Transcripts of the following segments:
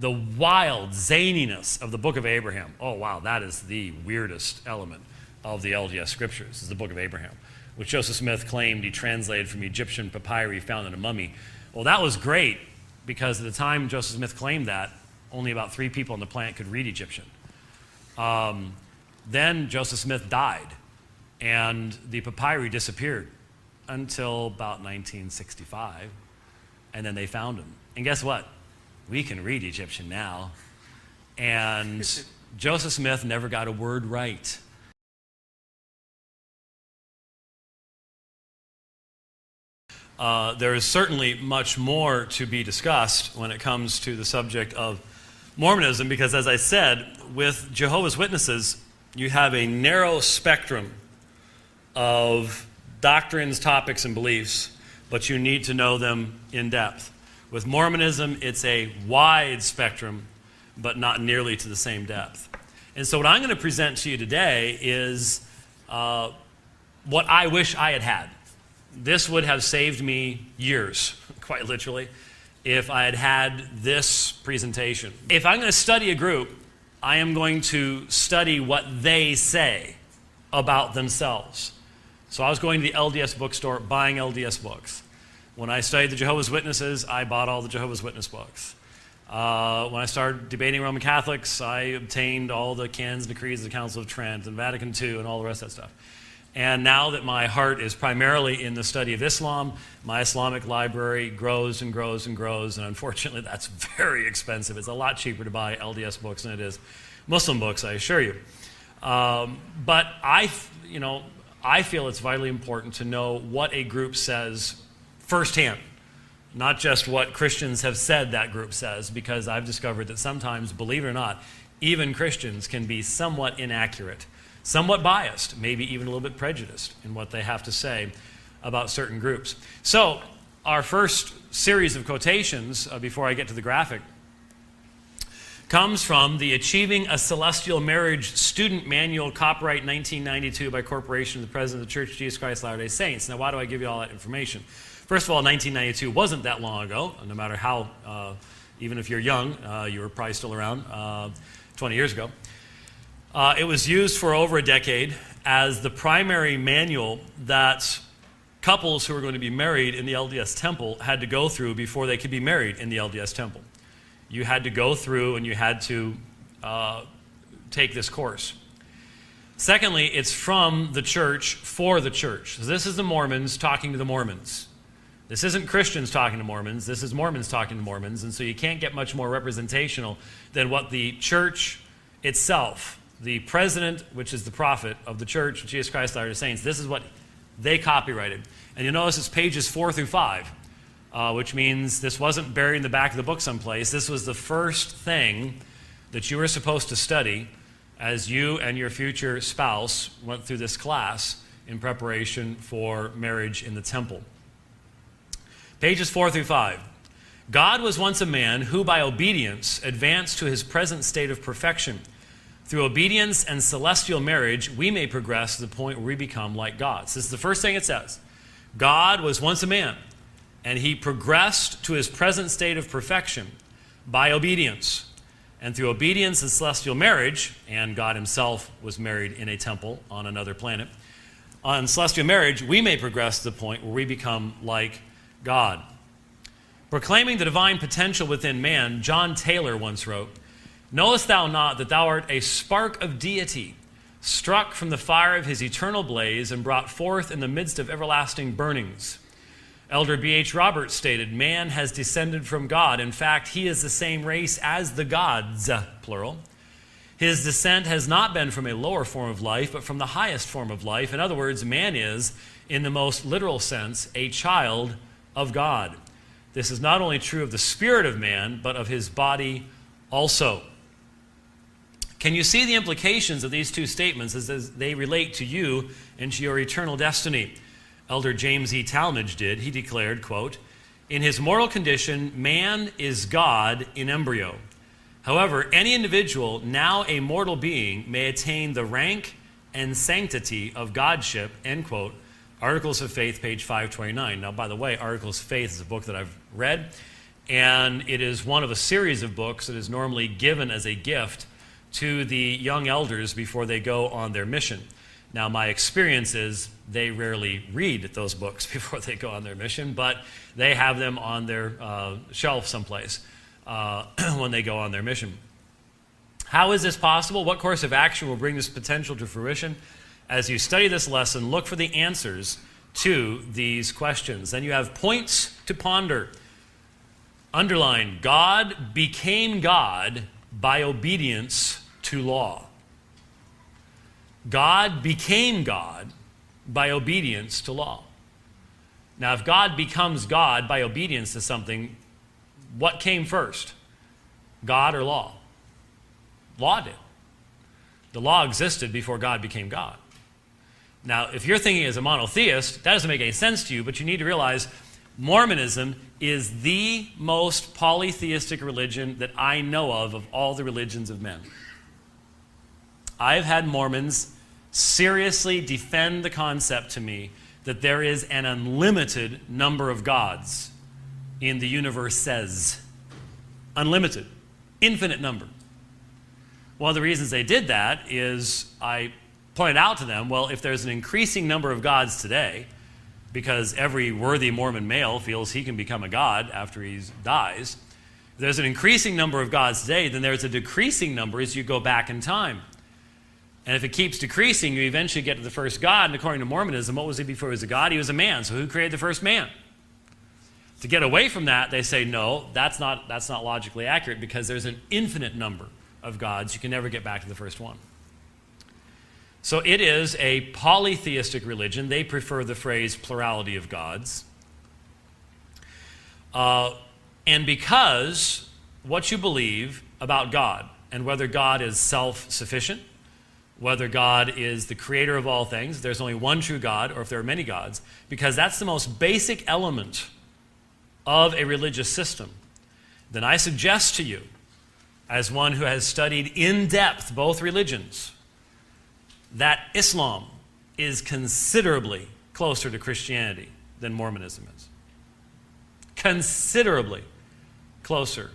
the wild zaniness of the book of Abraham. Oh, wow, that is the weirdest element of the LDS scriptures, is the book of Abraham, which Joseph Smith claimed he translated from Egyptian papyri found in a mummy. Well, that was great, because at the time Joseph Smith claimed that, only about 3 people on the planet could read Egyptian. Then Joseph Smith died, and the papyri disappeared until about 1965, and then they found him. And guess what? We can read Egyptian now. And Joseph Smith never got a word right. There is certainly much more to be discussed when it comes to the subject of Mormonism, because as I said, with Jehovah's Witnesses, you have a narrow spectrum of doctrines, topics, and beliefs, but you need to know them in depth. With Mormonism, it's a wide spectrum, but not nearly to the same depth. And so what I'm going to present to you today is what I wish I had had. This would have saved me years, quite literally, if I had had this presentation. If I'm going to study a group, I am going to study what they say about themselves. So I was going to the LDS bookstore, buying LDS books. When I studied the Jehovah's Witnesses, I bought all the Jehovah's Witness books. When I started debating Roman Catholics, I obtained all the canons and decrees of the Council of Trent and Vatican II and all the rest of that stuff. And now that my heart is primarily in the study of Islam, my Islamic library grows and grows and grows, and unfortunately that's very expensive. It's a lot cheaper to buy LDS books than it is Muslim books, I assure you. But I feel it's vitally important to know what a group says firsthand, not just what Christians have said that group says, because I've discovered that sometimes, believe it or not, even Christians can be somewhat inaccurate, somewhat biased, maybe even a little bit prejudiced in what they have to say about certain groups. So our first series of quotations, before I get to the graphic, comes from the Achieving a Celestial Marriage Student Manual, copyright 1992 by Corporation of the President of the Church of Jesus Christ of Latter-day Saints. Now, why do I give you all that information? First of all, 1992 wasn't that long ago, no matter how, even if you're young, you were probably still around 20 years ago. It was used for over a decade as the primary manual that couples who were going to be married in the LDS temple had to go through before they could be married in the LDS temple. You had to go through and you had to take this course. Secondly, it's from the church for the church. So this is the Mormons talking to the Mormons. This isn't Christians talking to Mormons. This is Mormons talking to Mormons. And so you can't get much more representational than what the church itself, the president, which is the prophet of the Church of Jesus Christ of Latter-day Saints, this is what they copyrighted. And you'll notice it's pages 4 through 5, which means this wasn't buried in the back of the book someplace. This was the first thing that you were supposed to study as you and your future spouse went through this class in preparation for marriage in the temple. Pages 4 through 5. God was once a man who by obedience advanced to his present state of perfection. Through obedience and celestial marriage, we may progress to the point where we become like God. So this is the first thing it says. God was once a man, and he progressed to his present state of perfection by obedience. And through obedience and celestial marriage, and God himself was married in a temple on another planet, on celestial marriage, we may progress to the point where we become like God. Proclaiming the divine potential within man, John Taylor once wrote, "Knowest thou not that thou art a spark of deity, struck from the fire of his eternal blaze and brought forth in the midst of everlasting burnings?" Elder B.H. Roberts stated, "Man has descended from God. In fact, he is the same race as the gods," plural. "His descent has not been from a lower form of life, but from the highest form of life." In other words, man is, in the most literal sense, a child of God. This is not only true of the spirit of man, but of his body also. Can you see the implications of these two statements as they relate to you and to your eternal destiny? Elder James E. Talmage did. He declared, quote, "In his mortal condition, man is God in embryo. However, any individual, now a mortal being, may attain the rank and sanctity of godship," end quote. Articles of Faith, page 529. Now, by the way, Articles of Faith is a book that I've read, And it is one of a series of books that is normally given as a gift to the young elders before they go on their mission. Now, my experience is they rarely read those books before they go on their mission, but they have them on their shelf someplace when they go on their mission. How is this possible? What course of action will bring this potential to fruition? As you study this lesson, look for the answers to these questions. Then you have points to ponder. Underline, God became God by obedience to law. God became God by obedience to law. Now, if God becomes God by obedience to something, what came first? God or law? Law did. The law existed before God became God. Now, if you're thinking as a monotheist, that doesn't make any sense to you, but you need to realize Mormonism is the most polytheistic religion that I know of all the religions of men. I've had Mormons seriously defend the concept to me that there is an unlimited number of gods in the universe. Says unlimited, infinite number. One of the reasons they did that is I pointed out to them, well, if there's an increasing number of gods today, because every worthy Mormon male feels he can become a god after he dies, if there's an increasing number of gods today, then there's a decreasing number as you go back in time. And if it keeps decreasing, you eventually get to the first God. And according to Mormonism, what was he before he was a God? He was a man. So who created the first man? To get away from that, they say, no, that's not logically accurate, because there's an infinite number of gods. You can never get back to the first one. So it is a polytheistic religion. They prefer the phrase plurality of gods. And because what you believe about God, and whether God is self-sufficient, whether God is the creator of all things, there's only one true God, or if there are many gods, because that's the most basic element of a religious system, then I suggest to you, as one who has studied in depth both religions, that Islam is considerably closer to Christianity than Mormonism is. Considerably closer.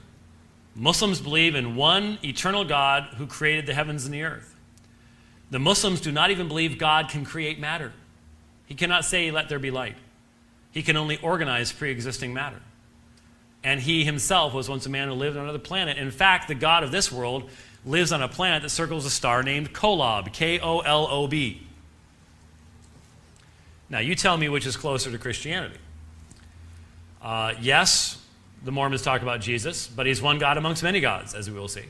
Muslims believe in one eternal God who created the heavens and the earth. The Muslims do not even believe God can create matter. He cannot say, let there be light. He can only organize pre-existing matter. And he himself was once a man who lived on another planet. In fact, the God of this world lives on a planet that circles a star named Kolob, K-O-L-O-B. Now, you tell me which is closer to Christianity. Yes, the Mormons talk about Jesus, but he's one God amongst many gods, as we will see.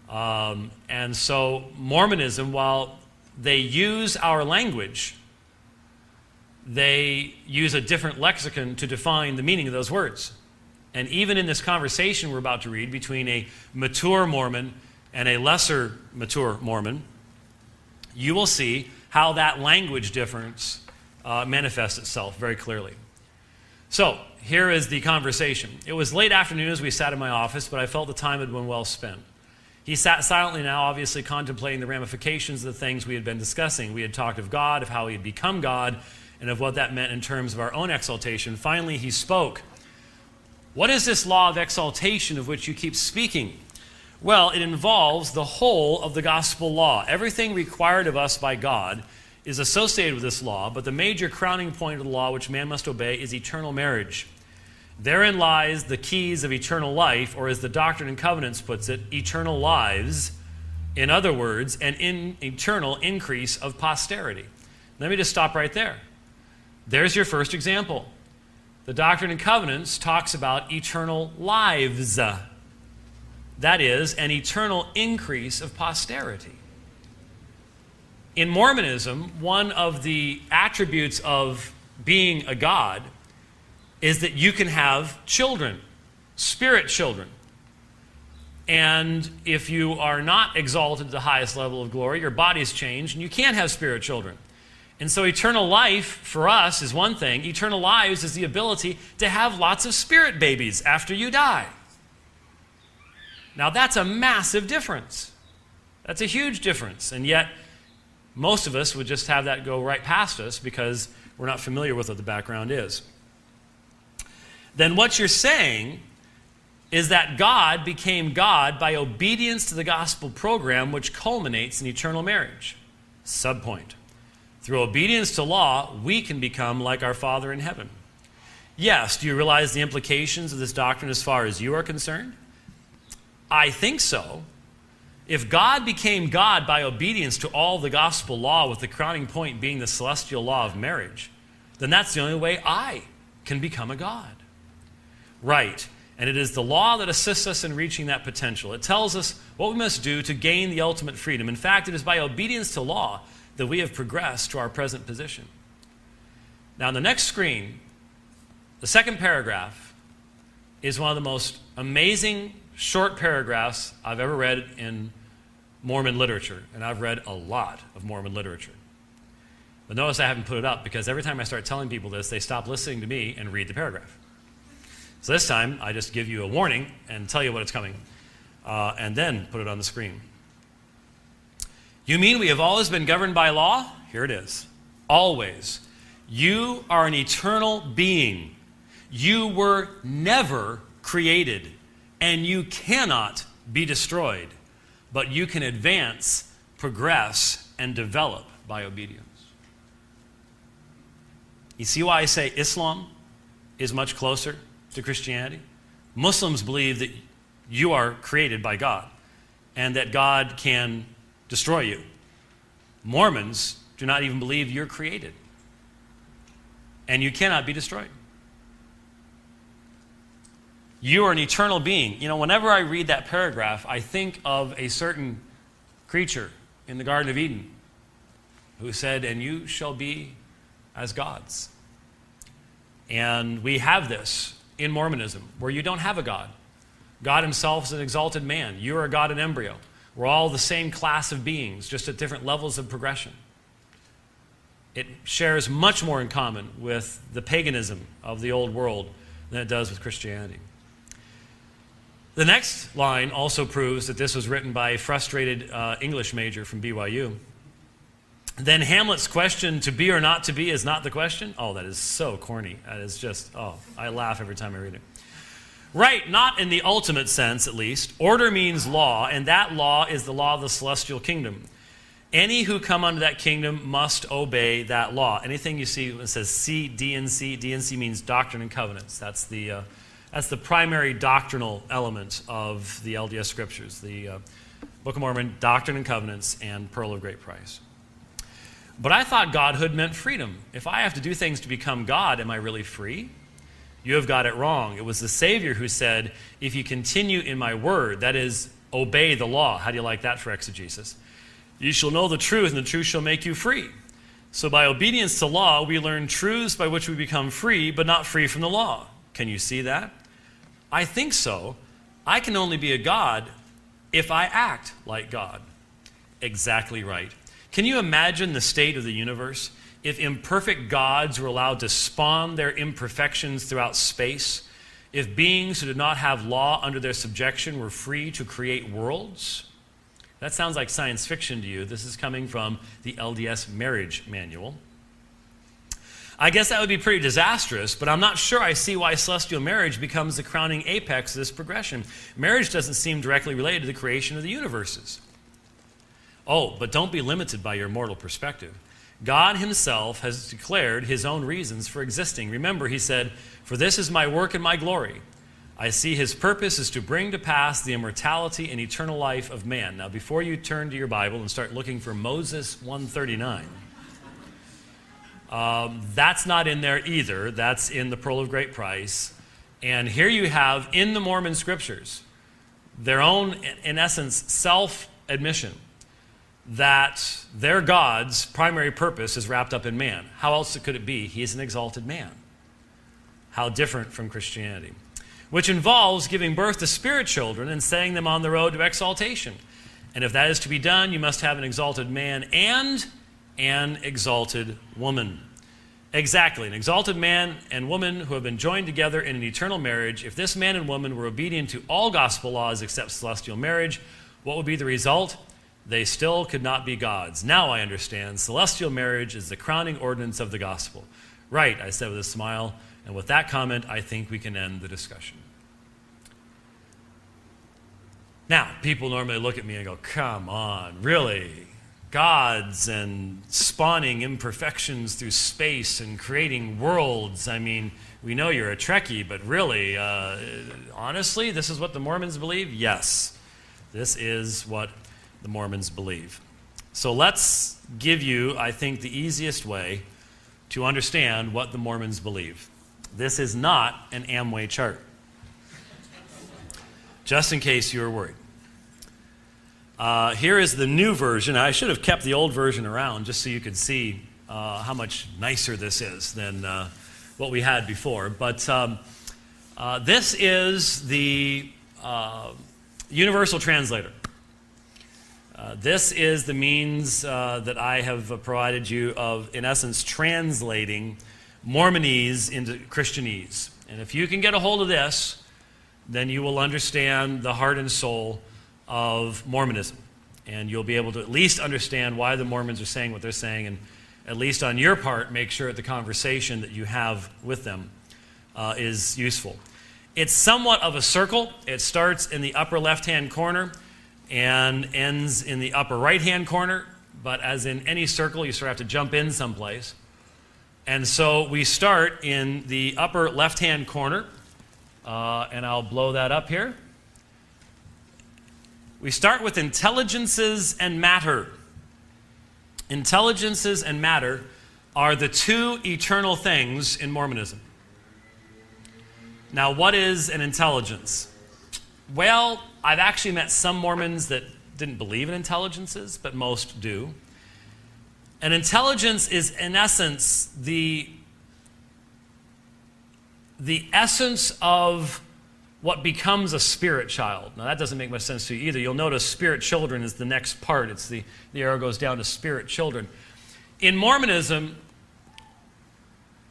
And so Mormonism, while they use our language, they use a different lexicon to define the meaning of those words. And even in this conversation we're about to read between a mature Mormon and a lesser mature Mormon, you will see how that language difference manifests itself very clearly. So, here is the conversation. It was late afternoon as we sat in my office, but I felt the time had been well spent. He sat silently now, obviously contemplating the ramifications of the things we had been discussing. We had talked of God, of how he had become God, and of what that meant in terms of our own exaltation. Finally, he spoke. What is this law of exaltation of which you keep speaking? Well, it involves the whole of the gospel law. Everything required of us by God is associated with this law, but the major crowning point of the law which man must obey is eternal marriage. Therein lies the keys of eternal life, or as the Doctrine and Covenants puts it, eternal lives. In other words, an eternal increase of posterity. Let me just stop right there. There's your first example. The Doctrine and Covenants talks about eternal lives. That is, an eternal increase of posterity. In Mormonism, one of the attributes of being a god is that you can have children, spirit children. And if you are not exalted to the highest level of glory, your body's changed, and you can't have spirit children. And so eternal life for us is one thing. Eternal lives is the ability to have lots of spirit babies after you die. Now that's a massive difference. That's a huge difference. And yet most of us would just have that go right past us because we're not familiar with what the background is. Then what you're saying is that God became God by obedience to the gospel program, which culminates in eternal marriage. Subpoint. Through obedience to law, we can become like our Father in heaven. Yes, do you realize the implications of this doctrine as far as you are concerned? I think so. If God became God by obedience to all the gospel law, with the crowning point being the celestial law of marriage, then that's the only way I can become a God. Right. And it is the law that assists us in reaching that potential. It tells us what we must do to gain the ultimate freedom. In fact, it is by obedience to law that we have progressed to our present position. Now, on the next screen, the second paragraph is one of the most amazing short paragraphs I've ever read in Mormon literature. And I've read a lot of Mormon literature. But notice I haven't put it up because every time I start telling people this, they stop listening to me and read the paragraph. So this time, I just give you a warning and tell you what it's coming, and then put it on the screen. You mean we have always been governed by law? Here it is. Always. You are an eternal being. You were never created, and you cannot be destroyed. But you can advance, progress, and develop by obedience. You see why I say Islam is much closer to Christianity? Muslims believe that you are created by God and that God can destroy you. Mormons do not even believe you're created and you cannot be destroyed. You are an eternal being. You know, whenever I read that paragraph, I think of a certain creature in the Garden of Eden who said, "And you shall be as gods." And we have this in Mormonism, where you don't have a God. God himself is an exalted man. You are a God in embryo. We're all the same class of beings, just at different levels of progression. It shares much more in common with the paganism of the old world than it does with Christianity. The next line also proves that this was written by a frustrated English major from BYU. Then Hamlet's question, to be or not to be, is not the question. Oh, that is so corny. That is just, I laugh every time I read it. Right, not in the ultimate sense, at least. Order means law, and that law is the law of the celestial kingdom. Any who come under that kingdom must obey that law. Anything you see that says C, D&C, D&C means doctrine and covenants. That's the primary doctrinal element of the LDS scriptures, the Book of Mormon, Doctrine and Covenants, and Pearl of Great Price. But I thought godhood meant freedom. If I have to do things to become God, am I really free? You have got it wrong. It was the Savior who said, if you continue in my word, that is, obey the law. How do you like that for exegesis? You shall know the truth, and the truth shall make you free. So by obedience to law, we learn truths by which we become free, but not free from the law. Can you see that? I think so. I can only be a God if I act like God. Exactly right. Can you imagine the state of the universe if imperfect gods were allowed to spawn their imperfections throughout space? If beings who did not have law under their subjection were free to create worlds? That sounds like science fiction to you. This is coming from the LDS Marriage Manual. I guess that would be pretty disastrous, but I'm not sure I see why celestial marriage becomes the crowning apex of this progression. Marriage doesn't seem directly related to the creation of the universes. Oh, but don't be limited by your mortal perspective. God himself has declared his own reasons for existing. Remember, he said, "For this is my work and my glory. I see his purpose is to bring to pass the immortality and eternal life of man." Now, before you turn to your Bible and start looking for Moses 139, that's not in there either. That's in the Pearl of Great Price. And here you have, in the Mormon scriptures, their own, in essence, self-admission that their God's primary purpose is wrapped up in man. How else could it be? He is an exalted man. How different from Christianity. Which involves giving birth to spirit children and setting them on the road to exaltation. And if that is to be done, you must have an exalted man and an exalted woman. Exactly, an exalted man and woman who have been joined together in an eternal marriage. If this man and woman were obedient to all gospel laws except celestial marriage, what would be the result? They still could not be gods. Now I understand. Celestial marriage is the crowning ordinance of the gospel. Right, I said with a smile. And with that comment, I think we can end the discussion. Now, people normally look at me and go, come on, really? Gods and spawning imperfections through space and creating worlds. I mean, we know you're a Trekkie, but really, honestly, this is what the Mormons believe? Yes, this is what the Mormons believe. So let's give you, I think, the easiest way to understand what the Mormons believe. This is not an Amway chart, just in case you were worried. Here is the new version. I should have kept the old version around just so you could see how much nicer this is than what we had before. But this is the Universal Translator. This is the means that I have provided you of, in essence, translating Mormonese into Christianese. And if you can get a hold of this, then you will understand the heart and soul of Mormonism. And you'll be able to at least understand why the Mormons are saying what they're saying, and at least on your part, make sure that the conversation that you have with them is useful. It's somewhat of a circle. It starts in the upper left-hand corner and ends in the upper right-hand corner. But as in any circle, you sort of have to jump in someplace. And so we start in the upper left-hand corner, and I'll blow that up here. We start with intelligences and matter. Intelligences and matter are the two eternal things in Mormonism. Now, what is an intelligence? Well, I've actually met some Mormons that didn't believe in intelligences, but most do. An intelligence is, in essence, the essence of what becomes a spirit child. Now, that doesn't make much sense to you either. You'll notice spirit children is the next part. It's the arrow goes down to spirit children. In Mormonism,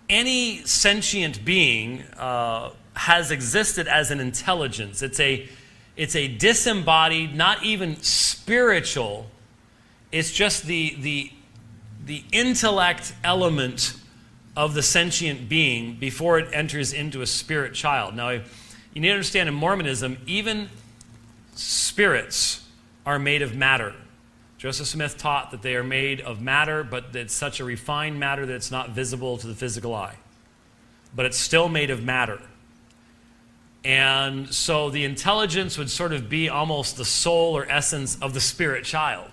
any sentient being has existed as an intelligence. It's a disembodied, not even spiritual. It's just the intellect element of the sentient being before it enters into a spirit child. Now, you need to understand, in Mormonism, even spirits are made of matter. Joseph Smith taught that they are made of matter, but it's such a refined matter that it's not visible to the physical eye. But it's still made of matter. And so the intelligence would sort of be almost the soul or essence of the spirit child.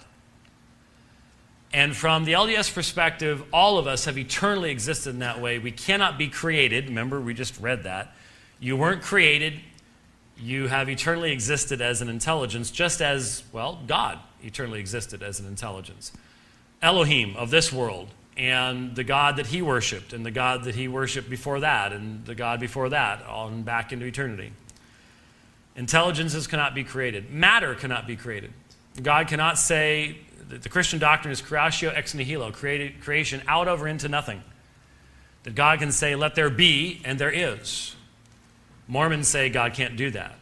And from the LDS perspective, all of us have eternally existed in that way. We cannot be created. Remember, we just read that. You weren't created. You have eternally existed as an intelligence, just as, well, God eternally existed as an intelligence. Elohim of this world, and the God that he worshipped, and the God that he worshipped before that, and the God before that, on back into eternity. Intelligences cannot be created. Matter cannot be created. God cannot say, that the Christian doctrine is creatio ex nihilo, creation out of or into nothing. That God can say, let there be, and there is. Mormons say God can't do that.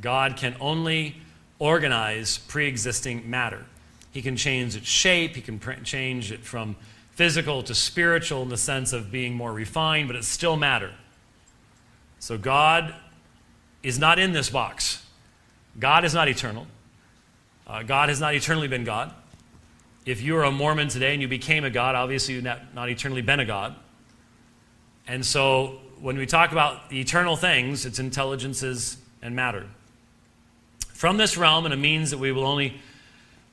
God can only organize pre-existing matter. He can change its shape. He can change it from physical to spiritual in the sense of being more refined, but it's still matter. So God is not in this box. God is not eternal. God has not eternally been God. If you are a Mormon today and you became a God, obviously you've not eternally been a God. And so when we talk about the eternal things, it's intelligences and matter. From this realm, and a means that we will only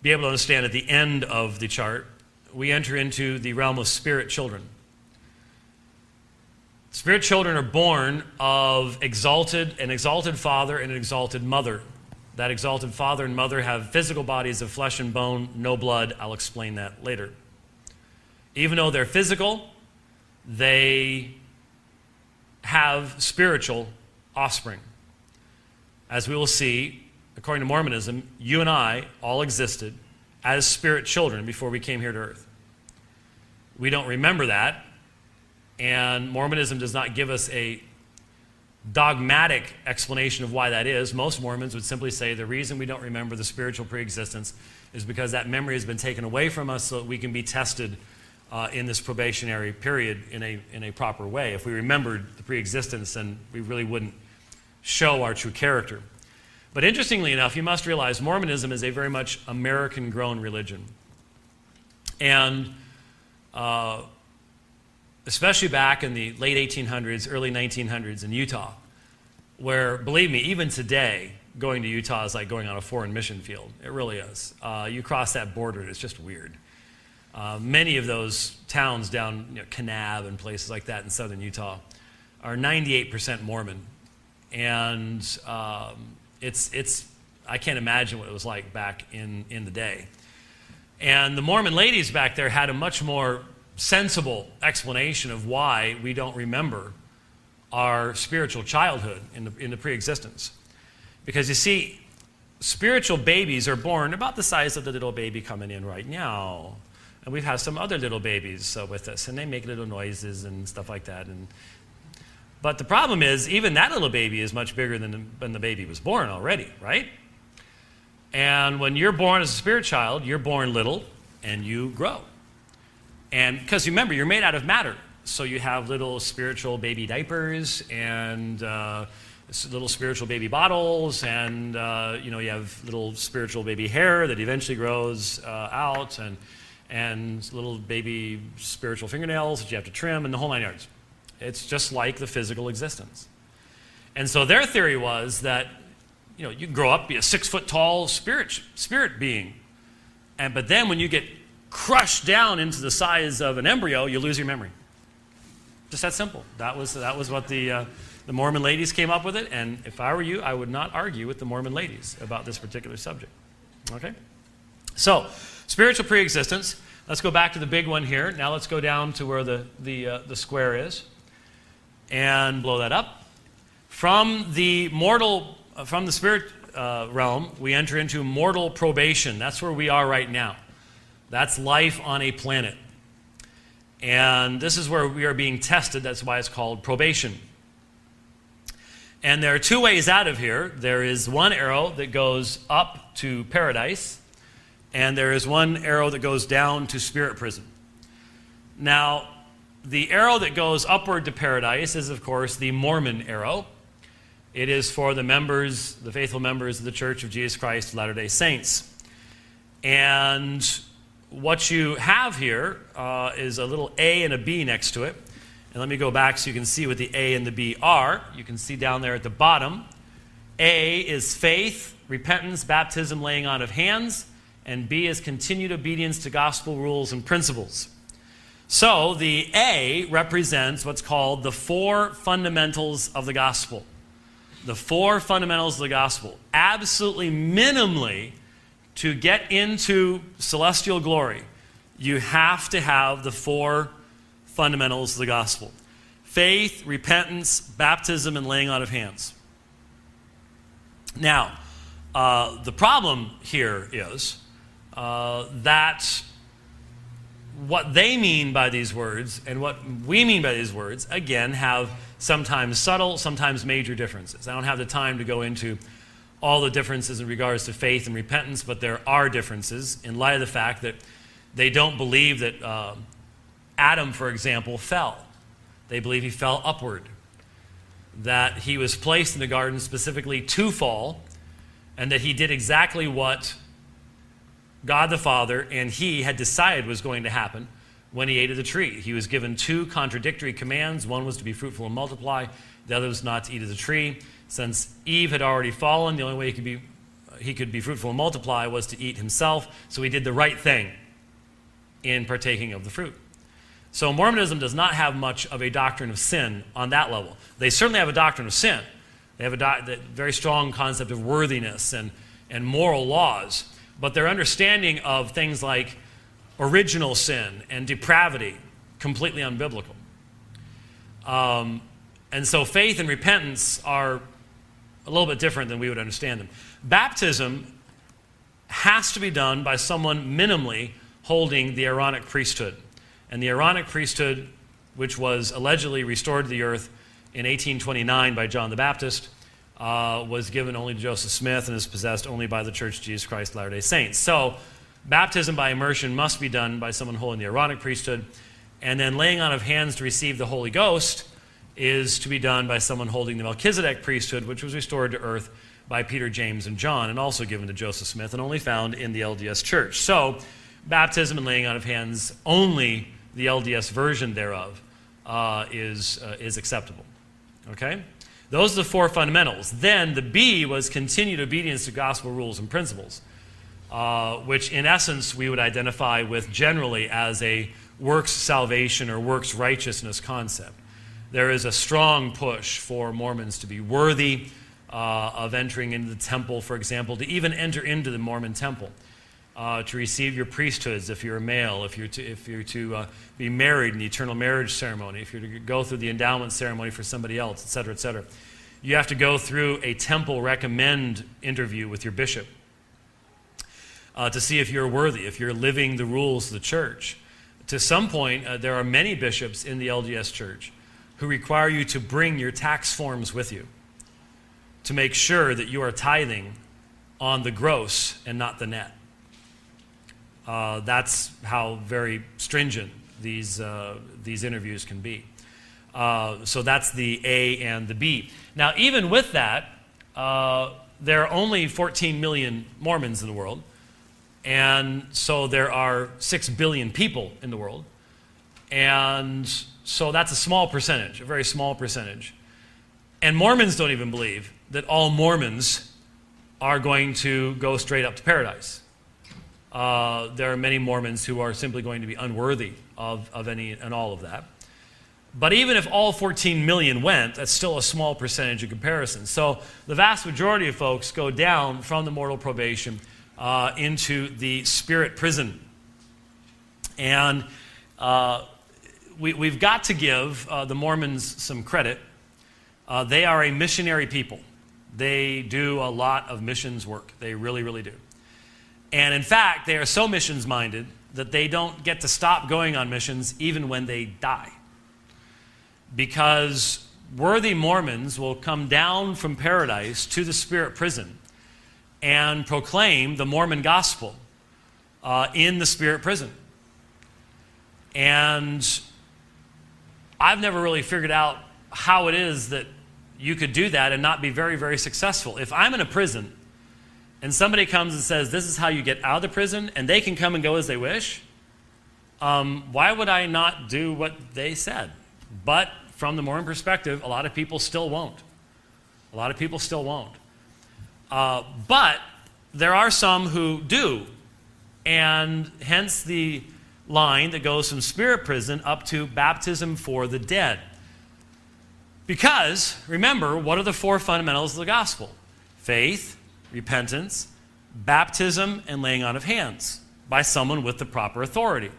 be able to understand at the end of the chart, we enter into the realm of spirit children. Spirit children are born of an exalted father and an exalted mother. That exalted father and mother have physical bodies of flesh and bone, no blood. I'll explain that later. Even though they're physical, they have spiritual offspring. As we will see, according to Mormonism, you and I all existed as spirit children before we came here to earth. We don't remember that, and Mormonism does not give us a dogmatic explanation of why that is. Most Mormons would simply say the reason we don't remember the spiritual preexistence is because that memory has been taken away from us so that we can be tested in this probationary period in a proper way. If we remembered the preexistence, then we really wouldn't show our true character. But interestingly enough, you must realize Mormonism is a very much American-grown religion. And especially back in the late 1800s, early 1900s in Utah, where, believe me, even today, going to Utah is like going on a foreign mission field. It really is. You cross that border, and it's just weird. Many of those towns down Kanab and places like that in southern Utah are 98% Mormon. And I can't imagine what it was like back in the day. And the Mormon ladies back there had a much more sensible explanation of why we don't remember our spiritual childhood in the pre-existence. Because you see, spiritual babies are born about the size of the little baby coming in right now. And we've had some other little babies with us, and they make little noises and stuff like that. But the problem is, even that little baby is much bigger than when the baby was born already, right? And when you're born as a spirit child, you're born little, and you grow. And because remember, you're made out of matter. So you have little spiritual baby diapers and little spiritual baby bottles, and you have little spiritual baby hair that eventually grows out, and little baby spiritual fingernails that you have to trim, and the whole 9 yards. It's just like the physical existence. And so their theory was that you can grow up, be a 6-foot-tall spirit being, but then when you get crushed down into the size of an embryo, you lose your memory. Just that simple. That was what the Mormon ladies came up with it, and if I were you, I would not argue with the Mormon ladies about this particular subject. Okay? So, spiritual preexistence. Let's go back to the big one here. Now let's go down to where the square is, and blow that up. From the spirit realm, we enter into mortal probation. That's where we are right now. That's life on a planet. And this is where we are being tested. That's why it's called probation. And there are two ways out of here. There is one arrow that goes up to paradise, and there is one arrow that goes down to spirit prison. Now, the arrow that goes upward to paradise is, of course, the Mormon arrow. It is for the members, the faithful members of the Church of Jesus Christ of Latter-day Saints. And what you have here is a little A and a B next to it. And let me go back so you can see what the A and the B are. You can see down there at the bottom. A is faith, repentance, baptism, laying on of hands. And B is continued obedience to gospel rules and principles. So the A represents what's called the 4 fundamentals of the gospel. The 4 fundamentals of the gospel. Absolutely minimally, to get into celestial glory, you have to have the 4 fundamentals of the gospel. Faith, repentance, baptism, and laying on of hands. Now, the problem here is that what they mean by these words and what we mean by these words, again, have sometimes subtle, sometimes major differences. I don't have the time to go into all the differences in regards to faith and repentance, but there are differences in light of the fact that they don't believe that Adam, for example, fell. They believe he fell upward, that he was placed in the garden specifically to fall, and that he did exactly what God the Father and he had decided was going to happen when he ate of the tree. He was given 2 contradictory commands. One was to be fruitful and multiply. The other was not to eat of the tree. Since Eve had already fallen, the only way he could be fruitful and multiply was to eat himself. So he did the right thing in partaking of the fruit. So Mormonism does not have much of a doctrine of sin on that level. They certainly have a doctrine of sin. They have a very strong concept of worthiness and moral laws. But their understanding of things like original sin and depravity, completely unbiblical. And so faith and repentance are a little bit different than we would understand them. Baptism has to be done by someone minimally holding the Aaronic priesthood. And the Aaronic priesthood, which was allegedly restored to the earth in 1829 by John the Baptist, was given only to Joseph Smith and is possessed only by the Church of Jesus Christ of Latter-day Saints. So baptism by immersion must be done by someone holding the Aaronic priesthood. And then laying on of hands to receive the Holy Ghost is to be done by someone holding the Melchizedek priesthood, which was restored to earth by Peter, James, and John, and also given to Joseph Smith, and only found in the LDS Church. So, baptism and laying on of hands, only the LDS version thereof is acceptable. Okay? Those are the four fundamentals. Then the B was continued obedience to gospel rules and principles, which in essence we would identify with generally as a works salvation or works righteousness concept. There is a strong push for Mormons to be worthy of entering into the temple, for example, to even enter into the Mormon temple, to receive your priesthoods if you're a male, if you're to be married in the eternal marriage ceremony, if you're to go through the endowment ceremony for somebody else, etc., etc. You have to go through a temple recommend interview with your bishop to see if you're worthy, if you're living the rules of the church. To some point, there are many bishops in the LDS Church who require you to bring your tax forms with you to make sure that you are tithing on the gross and not the net. That's how very stringent these interviews can be. So that's the A and the B. Now, even with that, there are only 14 million Mormons in the world, and so there are 6 billion people in the world, and so that's a small percentage, a very small percentage. And Mormons don't even believe that all Mormons are going to go straight up to paradise. There are many Mormons who are simply going to be unworthy of any and all of that. But even if all 14 million went, that's still a small percentage in comparison. So the vast majority of folks go down from the mortal probation into the spirit prison. And we've got to give the Mormons some credit. They are a missionary people. They do a lot of missions work. They really, really do. And in fact, they are so missions-minded that they don't get to stop going on missions even when they die. Because worthy Mormons will come down from paradise to the spirit prison and proclaim the Mormon gospel in the spirit prison. And I've never really figured out how it is that you could do that and not be very, very successful. If I'm in a prison and somebody comes and says, this is how you get out of the prison, and they can come and go as they wish, why would I not do what they said? But from the Mormon perspective, a lot of people still won't. A lot of people still won't. But there are some who do, and hence the line that goes from spirit prison up to baptism for the dead. Because, remember, what are the four fundamentals of the gospel? Faith, repentance, baptism, and laying on of hands by someone with the proper authority.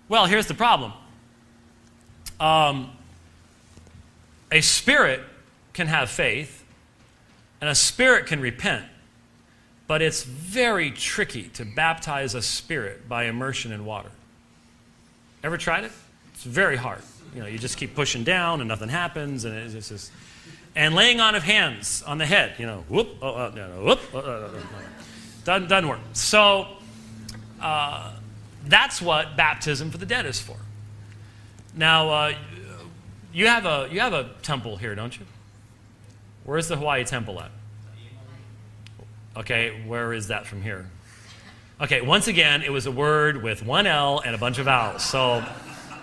Well, here's the problem. A spirit can have faith, and a spirit can repent, but it's very tricky to baptize a spirit by immersion in water. Ever tried it? It's very hard. You know, you just keep pushing down and nothing happens, and it's just... And laying on of hands on the head, you know, whoop, whoop, doesn't work. So that's what baptism for the dead is for. Now, you have a temple here, don't you? Where's the Hawaii temple at? Okay, where is that from here? Okay, once again, it was a word with one L and a bunch of vowels, so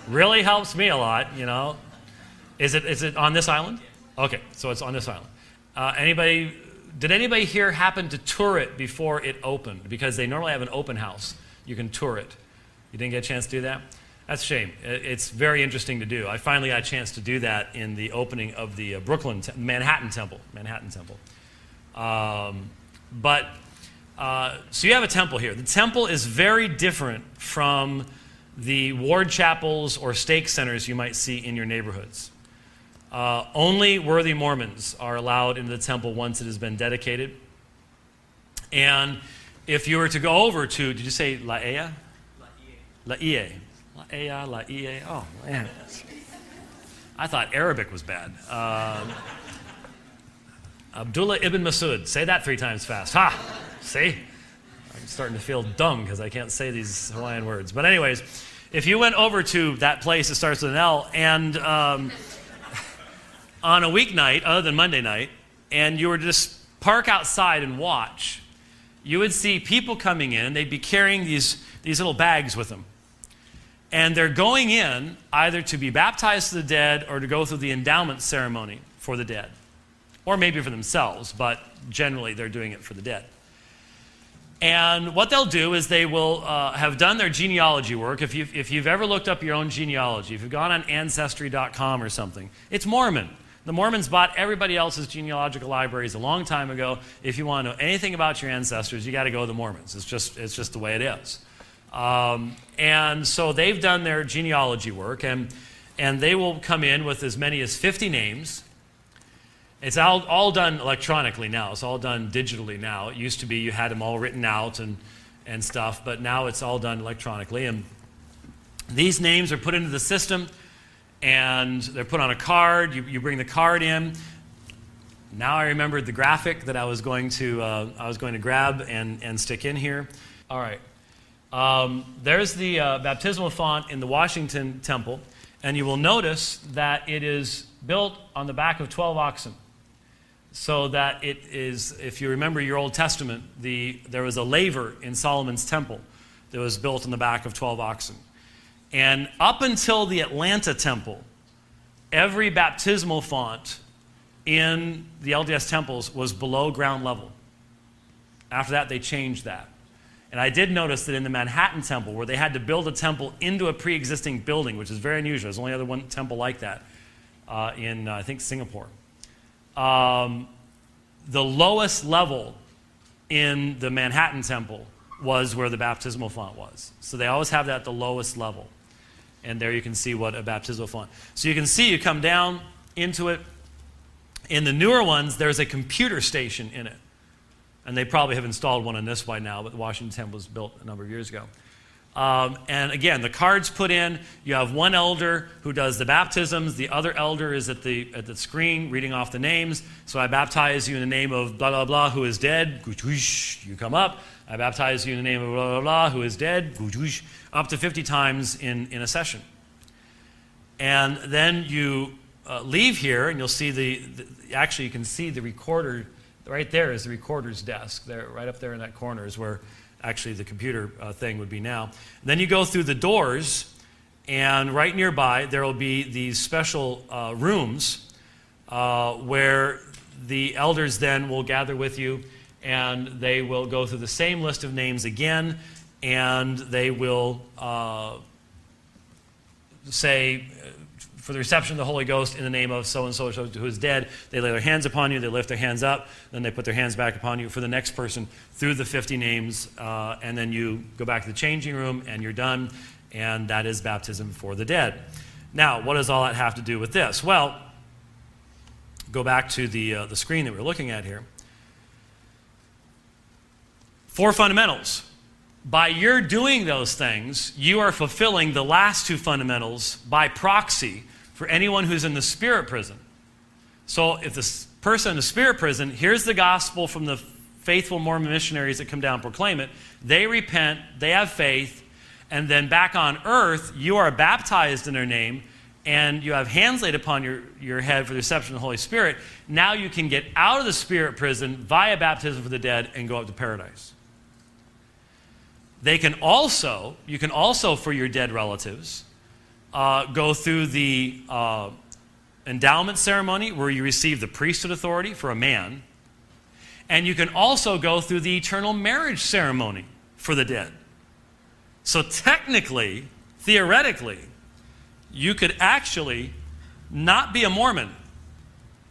really helps me a lot, you know. Is it on this island? Okay, so it's on this island. Did anybody here happen to tour it before it opened? Because they normally have an open house. You can tour it. You didn't get a chance to do that? That's a shame. It's very interesting to do. I finally got a chance to do that in the opening of the Manhattan Temple. So you have a temple here. The temple is very different from the ward chapels or stake centers you might see in your neighborhoods. Only worthy Mormons are allowed into the temple once it has been dedicated. And if you were to go over to, did you say La'ea? La'ea. La'ea, La'ea. Oh, man. I thought Arabic was bad. Abdullah ibn Masud. Say that 3 times fast. Ha! See? I'm starting to feel dumb because I can't say these Hawaiian words. But anyways, if you went over to that place that starts with an L and... on a weeknight, other than Monday night, and you were just park outside and watch, you would see people coming in, and they'd be carrying these little bags with them. And they're going in either to be baptized to the dead or to go through the endowment ceremony for the dead. Or maybe for themselves, but generally they're doing it for the dead. And what they'll do is they will have done their genealogy work. If you've ever looked up your own genealogy, if you've gone on Ancestry.com or something, it's Mormon. The Mormons bought everybody else's genealogical libraries a long time ago. If you want to know anything about your ancestors, you got to go to the Mormons. It's just the way it is. And so they've done their genealogy work, and they will come in with as many as 50 names. It's all done electronically now. It's all done digitally now. It used to be you had them all written out and stuff, but now it's all done electronically. And these names are put into the system, and they're put on a card. You bring the card in. Now I remembered the graphic that I was going to grab and stick in here. All right. There's the baptismal font in the Washington Temple, and you will notice that it is built on the back of 12 oxen. So that it is, if you remember your Old Testament, there was a laver in Solomon's temple that was built on the back of 12 oxen. And up until the Atlanta temple, every baptismal font in the LDS temples was below ground level. After that, they changed that. And I did notice that in the Manhattan temple, where they had to build a temple into a pre-existing building, which is very unusual. There's only other one temple like that in, I think, Singapore. The lowest level in the Manhattan temple was where the baptismal font was. So they always have that at the lowest level. And there you can see what a baptismal font. So you can see you come down into it. In the newer ones, there's a computer station in it. And they probably have installed one in this by now, but the Washington Temple was built a number of years ago. And again, the card's put in. You have one elder who does the baptisms. The other elder is at the screen reading off the names. So I baptize you in the name of blah, blah, blah, who is dead. You come up. I baptize you in the name of blah, blah, blah, who is dead. Up to 50 times in a session. And then you leave here, and you'll see actually you can see the recorder. Right there is the recorder's desk. There, right up there in that corner is where actually the computer thing would be now. Then you go through the doors, and right nearby there will be these special rooms where the elders then will gather with you, and they will go through the same list of names again, and they will say, for the reception of the Holy Ghost in the name of so-and-so who is dead, they lay their hands upon you, they lift their hands up, then they put their hands back upon you for the next person through the 50 names, and then you go back to the changing room, and you're done, and that is baptism for the dead. Now, what does all that have to do with this? Well, go back to the screen that we're looking at here. 4 fundamentals. By your doing those things, you are fulfilling the last 2 fundamentals by proxy for anyone who's in the spirit prison. So if the person in the spirit prison hears the gospel from the faithful Mormon missionaries that come down and proclaim it, they repent, they have faith, and then back on earth, you are baptized in their name, and you have hands laid upon your head for the reception of the Holy Spirit. Now you can get out of the spirit prison via baptism for the dead and go up to paradise. You can also, for your dead relatives, go through the endowment ceremony where you receive the priesthood authority for a man. And you can also go through the eternal marriage ceremony for the dead. So technically, theoretically, you could actually not be a Mormon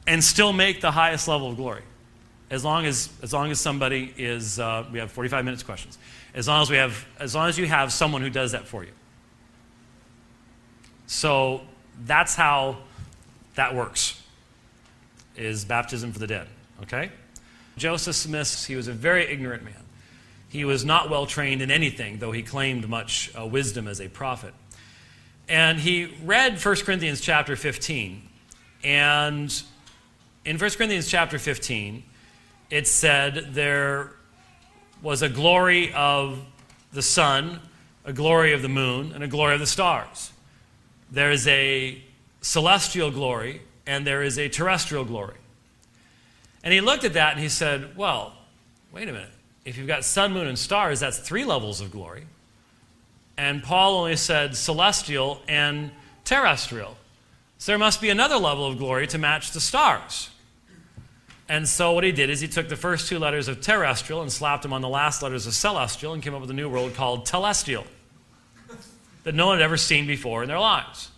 and still make the highest level of glory. As long as somebody is, we have 45 minutes questions. As long as you have someone who does that for you. So that's how that works, is baptism for the dead, okay? Joseph Smith, he was a very ignorant man. He was not well trained in anything, though he claimed much wisdom as a prophet. And he read 1 Corinthians chapter 15. And in 1 Corinthians chapter 15, it said there was a glory of the sun, a glory of the moon, and a glory of the stars. There is a celestial glory, and there is a terrestrial glory. And he looked at that and he said, well, wait a minute. If you've got sun, moon, and stars, that's 3 levels of glory. And Paul only said celestial and terrestrial. So there must be another level of glory to match the stars. And so what he did is he took the first 2 letters of terrestrial and slapped them on the last letters of celestial and came up with a new word called telestial that no one had ever seen before in their lives.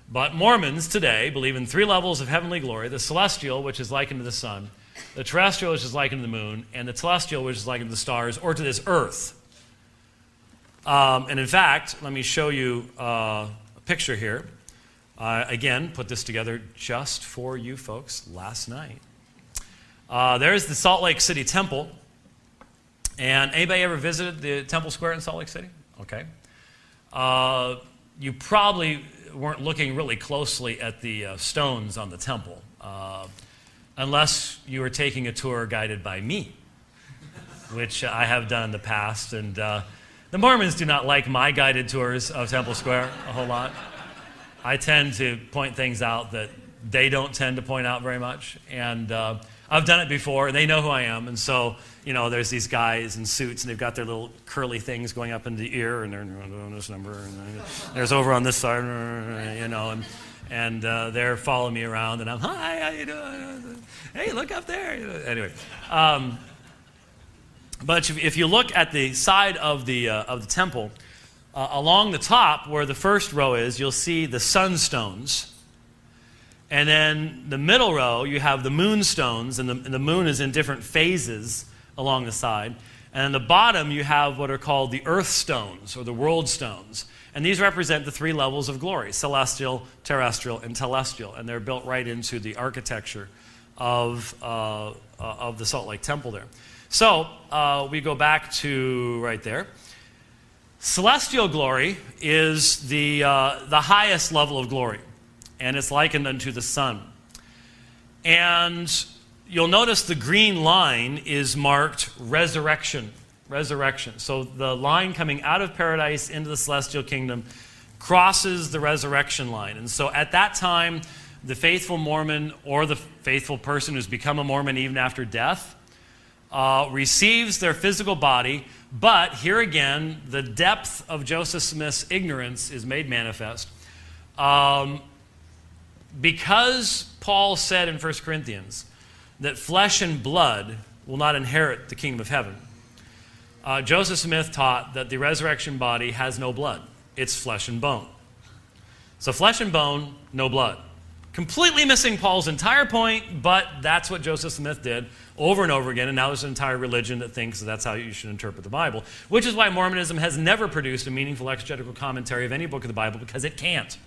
But Mormons today believe in 3 levels of heavenly glory: the celestial, which is likened to the sun, the terrestrial, which is likened to the moon, and the telestial, which is likened to the stars, or to this earth. And in fact, let me show you a picture here. Again, put this together just for you folks last night. There's the Salt Lake City Temple. And anybody ever visited the Temple Square in Salt Lake City? Okay. You probably weren't looking really closely at the stones on the temple, unless you were taking a tour guided by me, which I have done in the past. And the Mormons do not like my guided tours of Temple Square a whole lot. I tend to point things out that they don't tend to point out very much. And I've done it before, and they know who I am. And so, you know, there's these guys in suits, and they've got their little curly things going up into the ear, and they're doing this number, and there's over on this side, you know, and they're following me around, and I'm, hi, how you doing? Hey, look up there. Anyway, but if you look at the side of the temple, along the top where the first row is, you'll see the sunstones. And then the middle row, you have the moonstones, and the moon is in different phases along the side. And in the bottom, you have what are called the earth stones, or the world stones. And these represent the 3 levels of glory: celestial, terrestrial, and telestial. And they're built right into the architecture of the Salt Lake Temple there. So we go back to right there. Celestial glory is the highest level of glory, and it's likened unto the sun. And you'll notice the green line is marked resurrection. Resurrection. So the line coming out of paradise into the celestial kingdom crosses the resurrection line. And so at that time, the faithful Mormon, or the faithful person who's become a Mormon even after death, receives their physical body. But here again, the depth of Joseph Smith's ignorance is made manifest. Because Paul said in 1 Corinthians that flesh and blood will not inherit the kingdom of heaven, Joseph Smith taught that the resurrection body has no blood. It's flesh and bone. So flesh and bone, no blood. Completely missing Paul's entire point, but that's what Joseph Smith did over and over again, and now there's an entire religion that thinks that that's how you should interpret the Bible, which is why Mormonism has never produced a meaningful exegetical commentary of any book of the Bible, because it can't.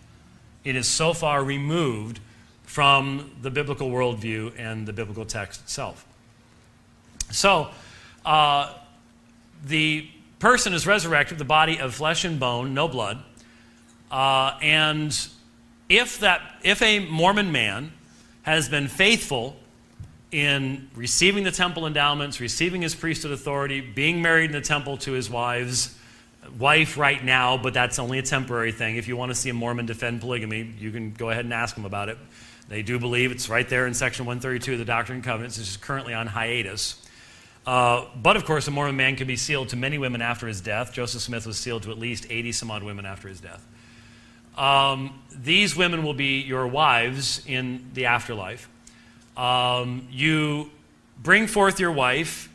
It is so far removed from the biblical worldview and the biblical text itself. So, the person is resurrected, the body of flesh and bone, no blood, and if a Mormon man has been faithful in receiving the temple endowments, receiving his priesthood authority, being married in the temple to his wife right now, but that's only a temporary thing. If you want to see a Mormon defend polygamy, you can go ahead and ask them about it. They do believe it's right there in section 132 of the Doctrine and Covenants. It's just currently on hiatus. But of course, a Mormon man can be sealed to many women after his death. Joseph Smith was sealed to at least 80 some odd women after his death. These women will be your wives in the afterlife. You bring forth your wife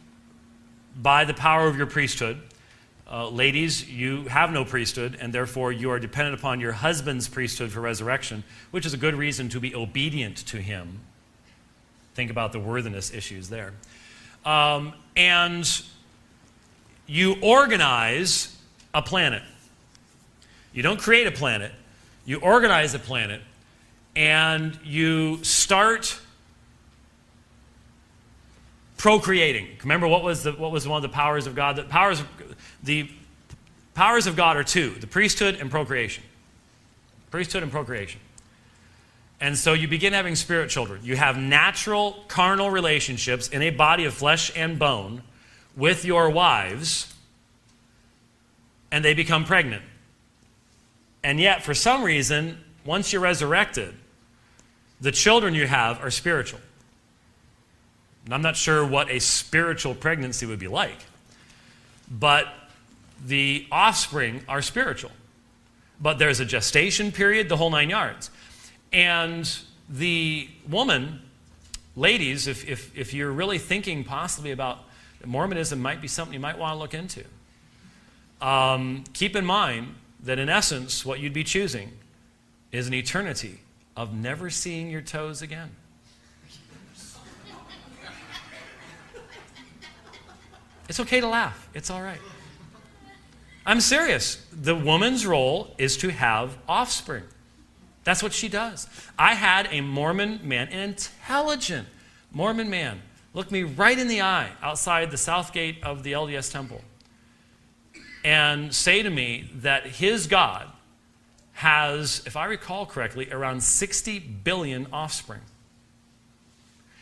by the power of your priesthood. Ladies, you have no priesthood, and therefore you are dependent upon your husband's priesthood for resurrection, which is a good reason to be obedient to him. Think about the worthiness issues there. And you organize a planet. You don't create a planet. You organize a planet, and you start procreating. Remember, what was one of the powers of God? The powers of God are 2: the priesthood and procreation. Priesthood and procreation. And so you begin having spirit children. You have natural carnal relationships in a body of flesh and bone with your wives, and they become pregnant. And yet, for some reason, once you're resurrected, the children you have are spiritual. And I'm not sure what a spiritual pregnancy would be like. But the offspring are spiritual. But there's a gestation period, the whole 9 yards. And the woman, ladies, if you're really thinking possibly about Mormonism might be something you might want to look into, keep in mind that in essence what you'd be choosing is an eternity of never seeing your toes again. It's okay to laugh. It's all right. I'm serious. The woman's role is to have offspring. That's what she does. I had a Mormon man, an intelligent Mormon man, look me right in the eye outside the south gate of the LDS temple and say to me that his God has, if I recall correctly, around 60 billion offspring.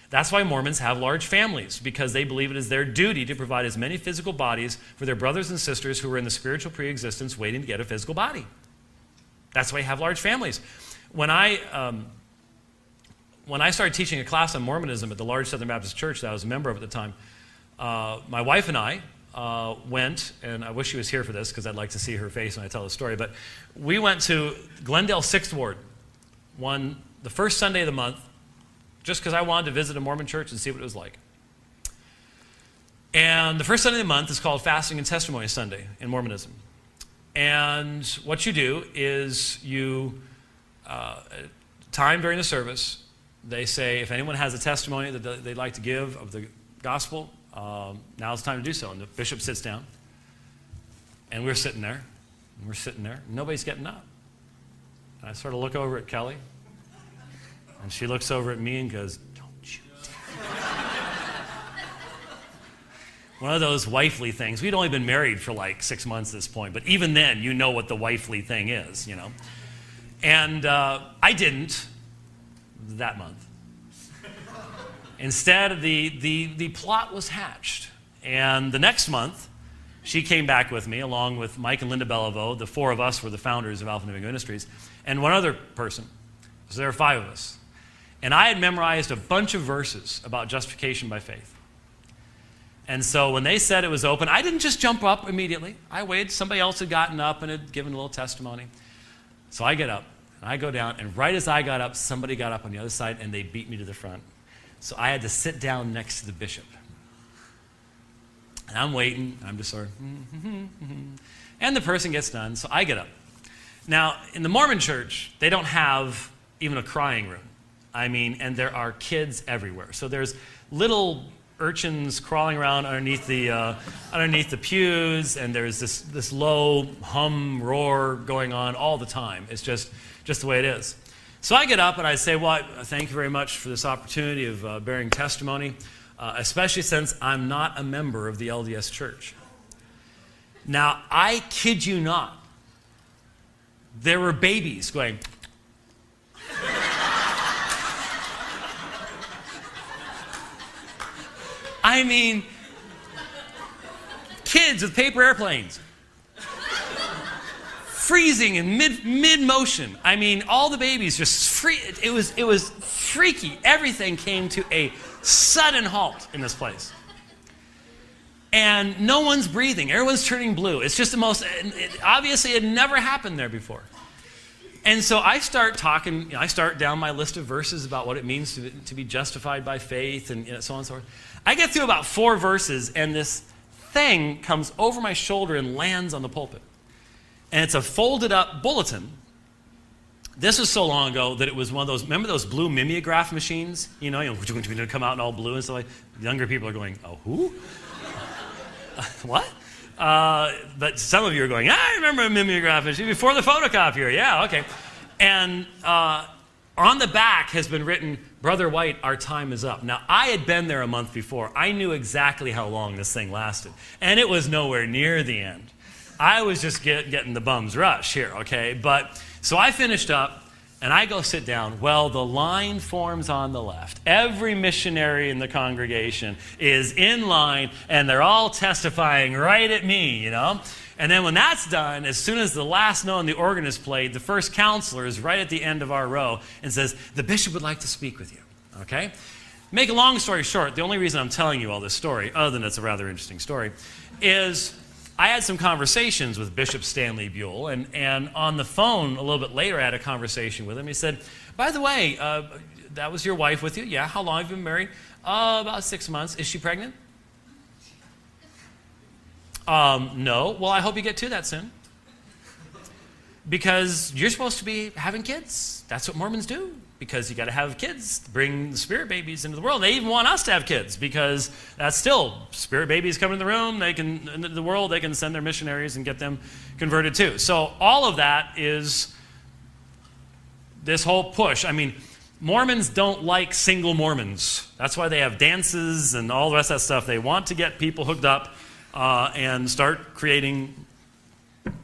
That's why Mormons have large families, because they believe it is their duty to provide as many physical bodies for their brothers and sisters who are in the spiritual pre-existence waiting to get a physical body. That's why you have large families. When I started teaching a class on Mormonism at the large Southern Baptist church that I was a member of at the time, my wife and I went, and I wish she was here for this because I'd like to see her face when I tell the story, but we went to Glendale 6th Ward the first Sunday of the month, just because I wanted to visit a Mormon church and see what it was like. And the first Sunday of the month is called Fasting and Testimony Sunday in Mormonism. And what you do is you, time during the service, they say if anyone has a testimony that they'd like to give of the gospel, now's the time to do so. And the bishop sits down, and we're sitting there, and nobody's getting up. And I sort of look over at Kelly, and she looks over at me and goes, "Don't you dare." One of those wifely things. We'd only been married for like 6 months at this point, but even then, you know what the wifely thing is, you know. And I didn't that month. Instead, the plot was hatched. And the next month, she came back with me, along with Mike and Linda Beliveau. The 4 of us were the founders of Alpha New Ministries, and one other person. So there were 5 of us. And I had memorized a bunch of verses about justification by faith. And so when they said it was open, I didn't just jump up immediately. I waited. Somebody else had gotten up and had given a little testimony. So I get up, and I go down, and right as I got up, somebody got up on the other side, and they beat me to the front. So I had to sit down next to the bishop. And I'm waiting. I'm just sort of, and the person gets done, so I get up. Now, in the Mormon church, they don't have even a crying room. I mean, and there are kids everywhere. So there's little urchins crawling around underneath the pews, and there's this low hum, roar going on all the time. It's just the way it is. So I get up and I say, well, thank you very much for this opportunity of bearing testimony, especially since I'm not a member of the LDS church. Now, I kid you not, there were babies going, I mean, kids with paper airplanes, freezing in mid-motion. I mean, all the babies just free. It was freaky. Everything came to a sudden halt in this place. And no one's breathing. Everyone's turning blue. It's just the most, obviously it had never happened there before. And so I start talking, I start down my list of verses about what it means to be justified by faith and so on and so forth. I get through about 4 verses, and this thing comes over my shoulder and lands on the pulpit. And it's a folded up bulletin. This was so long ago that it was one of those, remember those blue mimeograph machines? You know, come out in all blue and stuff like that. Younger people are going, oh, who? What? But some of you are going, I remember a mimeograph machine before the photocopier. Yeah, okay. And on the back has been written, Brother White, our time is up. Now, I had been there a month before. I knew exactly how long this thing lasted. And it was nowhere near the end. I was just getting the bum's rush here, okay? But so I finished up, and I go sit down. Well, the line forms on the left. Every missionary in the congregation is in line, and they're all testifying right at me, you know? And then when that's done, as soon as the last note on the organ is played, the first counselor is right at the end of our row and says, the bishop would like to speak with you, okay? Make a long story short, the only reason I'm telling you all this story, other than it's a rather interesting story, is I had some conversations with Bishop Stanley Buell, and on the phone a little bit later I had a conversation with him. He said, by the way, that was your wife with you? Yeah. How long have you been married? About 6 months. Is she pregnant? No. Well, I hope you get to that soon. Because you're supposed to be having kids. That's what Mormons do. Because you got to have kids, bring the spirit babies into the world. They even want us to have kids because that's still spirit babies come in the room. They can into the world. They can send their missionaries and get them converted too. So all of that is this whole push. I mean, Mormons don't like single Mormons. That's why they have dances and all the rest of that stuff. They want to get people hooked up and start creating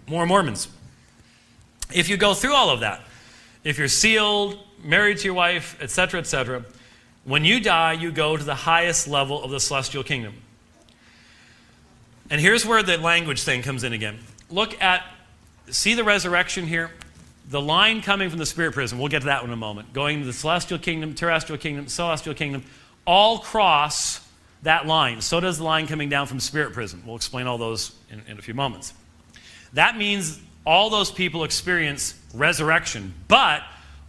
more Mormons. If you go through all of that, if you're sealed, married to your wife, etc., when you die, you go to the highest level of the celestial kingdom. And here's where the language thing comes in again. See the resurrection here? The line coming from the spirit prison, we'll get to that one in a moment, going to the celestial kingdom, terrestrial kingdom, celestial kingdom, all cross that line. So does the line coming down from spirit prison. We'll explain all those in a few moments. That means all those people experience resurrection, but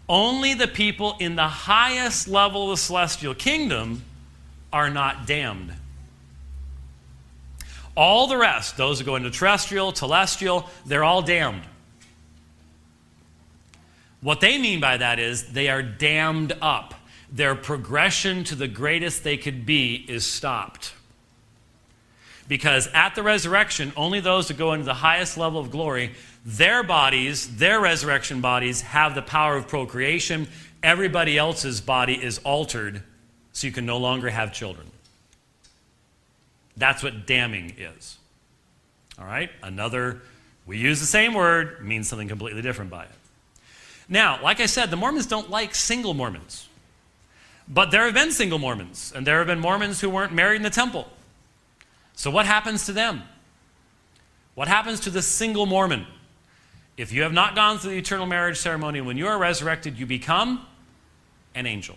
only the people in the highest level of the celestial kingdom are not damned. All the rest, those who go into terrestrial, telestial, they're all damned. What they mean by that is they are damned up. Their progression to the greatest they could be is stopped. Because at the resurrection, only those that go into the highest level of glory, their bodies, their resurrection bodies, have the power of procreation. Everybody else's body is altered, so you can no longer have children. That's what damning is. All right? We use the same word, means something completely different by it. Now, like I said, the Mormons don't like single Mormons. But there have been single Mormons, and there have been Mormons who weren't married in the temple. So what happens to them? What happens to the single Mormon? If you have not gone through the eternal marriage ceremony, when you are resurrected, you become an angel.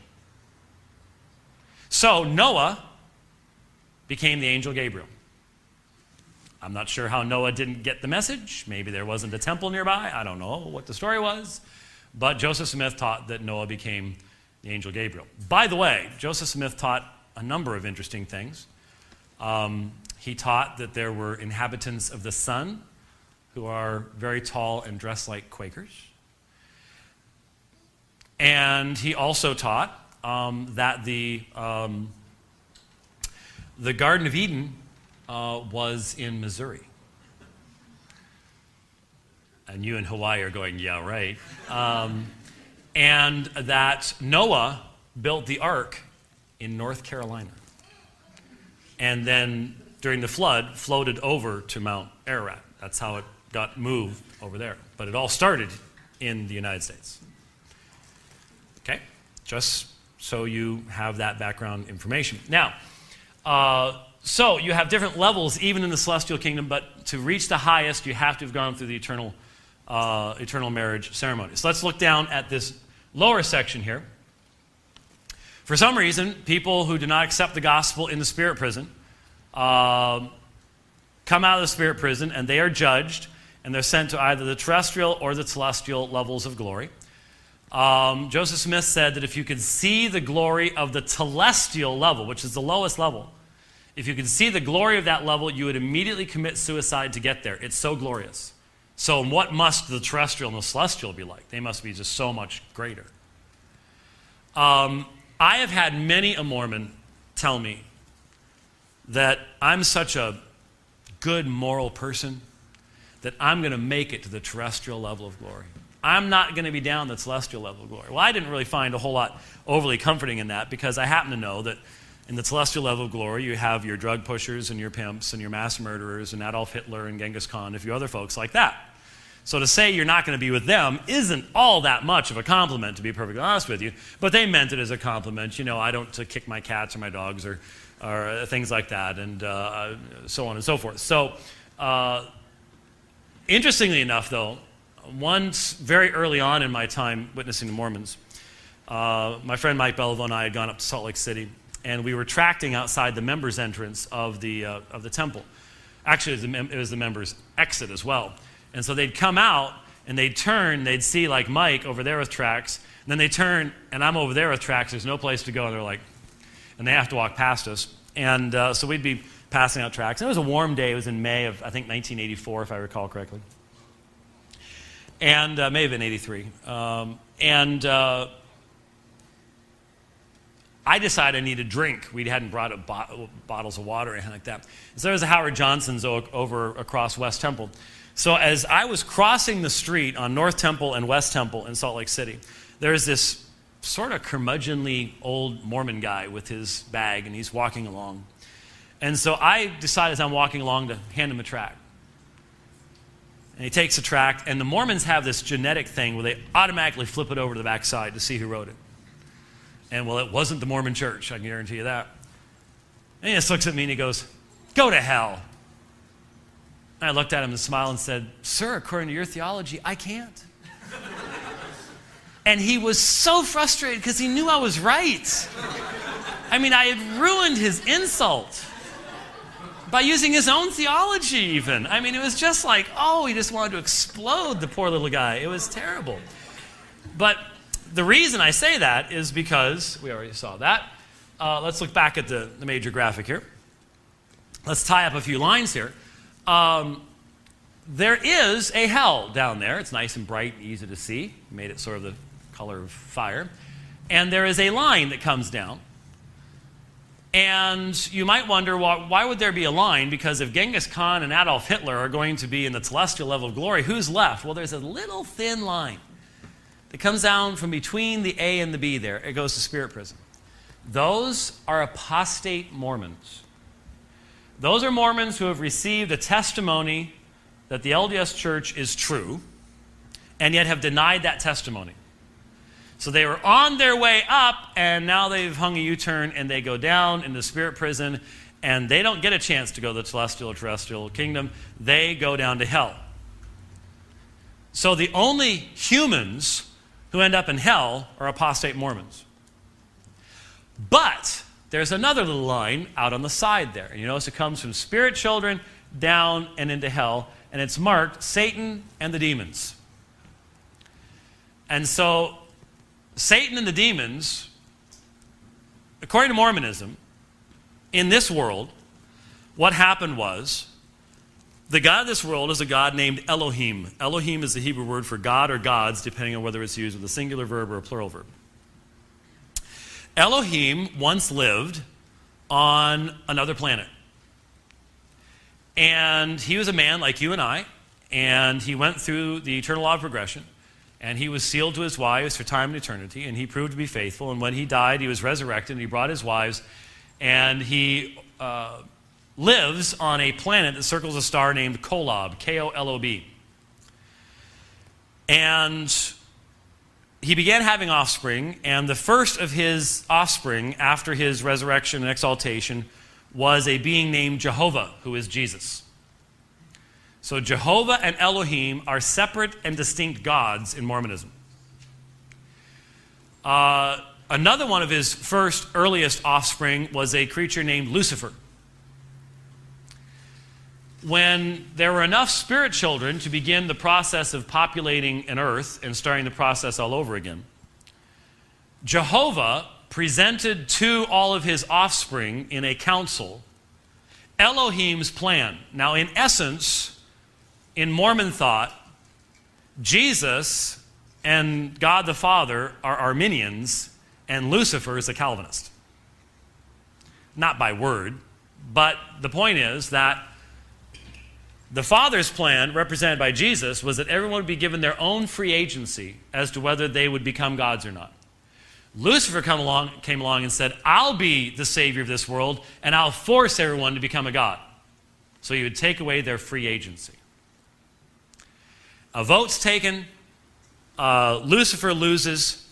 So Noah became the angel Gabriel. I'm not sure how Noah didn't get the message. Maybe there wasn't a temple nearby. I don't know what the story was. But Joseph Smith taught that Noah became the angel Gabriel. By the way, Joseph Smith taught a number of interesting things. He taught that there were inhabitants of the sun who are very tall and dressed like Quakers. And he also taught that the Garden of Eden was in Missouri. And you in Hawaii are going, yeah, right. And that Noah built the ark in North Carolina. And then during the flood, floated over to Mount Ararat. That's how it got moved over there. But it all started in the United States. Okay? Just so you have that background information. Now, so you have different levels even in the celestial kingdom, but to reach the highest, you have to have gone through the eternal marriage ceremony. So let's look down at this lower section here. For some reason, people who do not accept the gospel in the spirit prison come out of the spirit prison, and they are judged, and they're sent to either the terrestrial or the celestial levels of glory. Joseph Smith said that if you could see the glory of the telestial level, which is the lowest level, if you could see the glory of that level, you would immediately commit suicide to get there. It's so glorious. So what must the terrestrial and the celestial be like? They must be just so much greater. I have had many a Mormon tell me that I'm such a good moral person that I'm going to make it to the terrestrial level of glory. I'm not going to be down the celestial level of glory. Well, I didn't really find a whole lot overly comforting in that, because I happen to know that in the celestial level of glory, you have your drug pushers and your pimps and your mass murderers and Adolf Hitler and Genghis Khan and a few other folks like that. So to say you're not going to be with them isn't all that much of a compliment, to be perfectly honest with you. But they meant it as a compliment. You know, I don't kick my cats or my dogs or things like that, and so on and so forth. So interestingly enough, though, once very early on in my time witnessing the Mormons, my friend Mike Belleville and I had gone up to Salt Lake City, and we were tracting outside the members' entrance of the temple. Actually, it was the members' exit as well. And so they'd come out, and they'd turn, they'd see like Mike over there with tracts, and then they turn, and I'm over there with tracts, there's no place to go, and they're like, and they have to walk past us. And so we'd be passing out tracts. And it was a warm day, it was in May of, I think, 1984, if I recall correctly. And may have been 83. I decided I needed a drink. We hadn't brought up bottles of water or anything like that. So there was a Howard Johnson's over across West Temple. So as I was crossing the street on North Temple and West Temple in Salt Lake City, there's this sort of curmudgeonly old Mormon guy with his bag, and he's walking along. And so I decided as I'm walking along to hand him a tract. And he takes a tract, and the Mormons have this genetic thing where they automatically flip it over to the back side to see who wrote it. And, well, it wasn't the Mormon church, I can guarantee you that. And he just looks at me and he goes, "Go to hell." And I looked at him and smiled and said, "Sir, according to your theology, I can't." And he was so frustrated because he knew I was right. I mean, I had ruined his insult by using his own theology even. I mean, it was just like, oh, he just wanted to explode, the poor little guy. It was terrible. But the reason I say that is because, we already saw that. Let's look back at the major graphic here. Let's tie up a few lines here. There is a hell down there. It's nice and bright and easy to see. Made it sort of the color of fire. And there is a line that comes down. And you might wonder, well, why would there be a line? Because if Genghis Khan and Adolf Hitler are going to be in the celestial level of glory, who's left? Well, there's a little thin line that comes down from between the A and the B there. It goes to spirit prison. Those are apostate Mormons. Those are Mormons who have received a testimony that the LDS Church is true, and yet have denied that testimony. So they were on their way up, and now they've hung a U-turn, and they go down into spirit prison, and they don't get a chance to go to the celestial or terrestrial kingdom. They go down to hell. So the only humans who end up in hell are apostate Mormons. But there's another little line out on the side there. And you notice it comes from spirit children down and into hell, and it's marked Satan and the demons. And so Satan and the demons, according to Mormonism, in this world, what happened was, the God of this world is a God named Elohim. Elohim is the Hebrew word for God or gods, depending on whether it's used with a singular verb or a plural verb. Elohim once lived on another planet. And he was a man like you and I, and he went through the eternal law of progression, and he was sealed to his wives for time and eternity, and he proved to be faithful, and when he died, he was resurrected, and he brought his wives, and he lives on a planet that circles a star named Kolob, K-O-L-O-B. And he began having offspring, and the first of his offspring after his resurrection and exaltation was a being named Jehovah, who is Jesus. So Jehovah and Elohim are separate and distinct gods in Mormonism. Another one of his first, earliest offspring was a creature named Lucifer. When there were enough spirit children to begin the process of populating an earth and starting the process all over again, Jehovah presented to all of his offspring in a council Elohim's plan. Now, in essence, in Mormon thought, Jesus and God the Father are Arminians, and Lucifer is a Calvinist. Not by word, but the point is that the Father's plan, represented by Jesus, was that everyone would be given their own free agency as to whether they would become gods or not. Lucifer came along and said, I'll be the Savior of this world, and I'll force everyone to become a god. So he would take away their free agency. A vote's taken, Lucifer loses,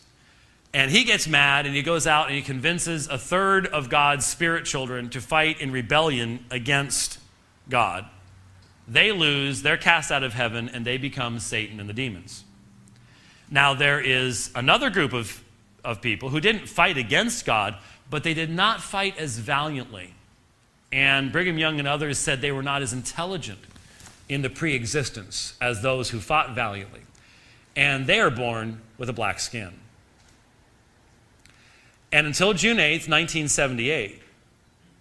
and he gets mad, and he goes out and he convinces a third of God's spirit children to fight in rebellion against God. They lose, they're cast out of heaven, and they become Satan and the demons. Now there is another group of people who didn't fight against God, but they did not fight as valiantly. And Brigham Young and others said they were not as intelligent in the pre-existence as those who fought valiantly. And they are born with a black skin. And until June 8th, 1978,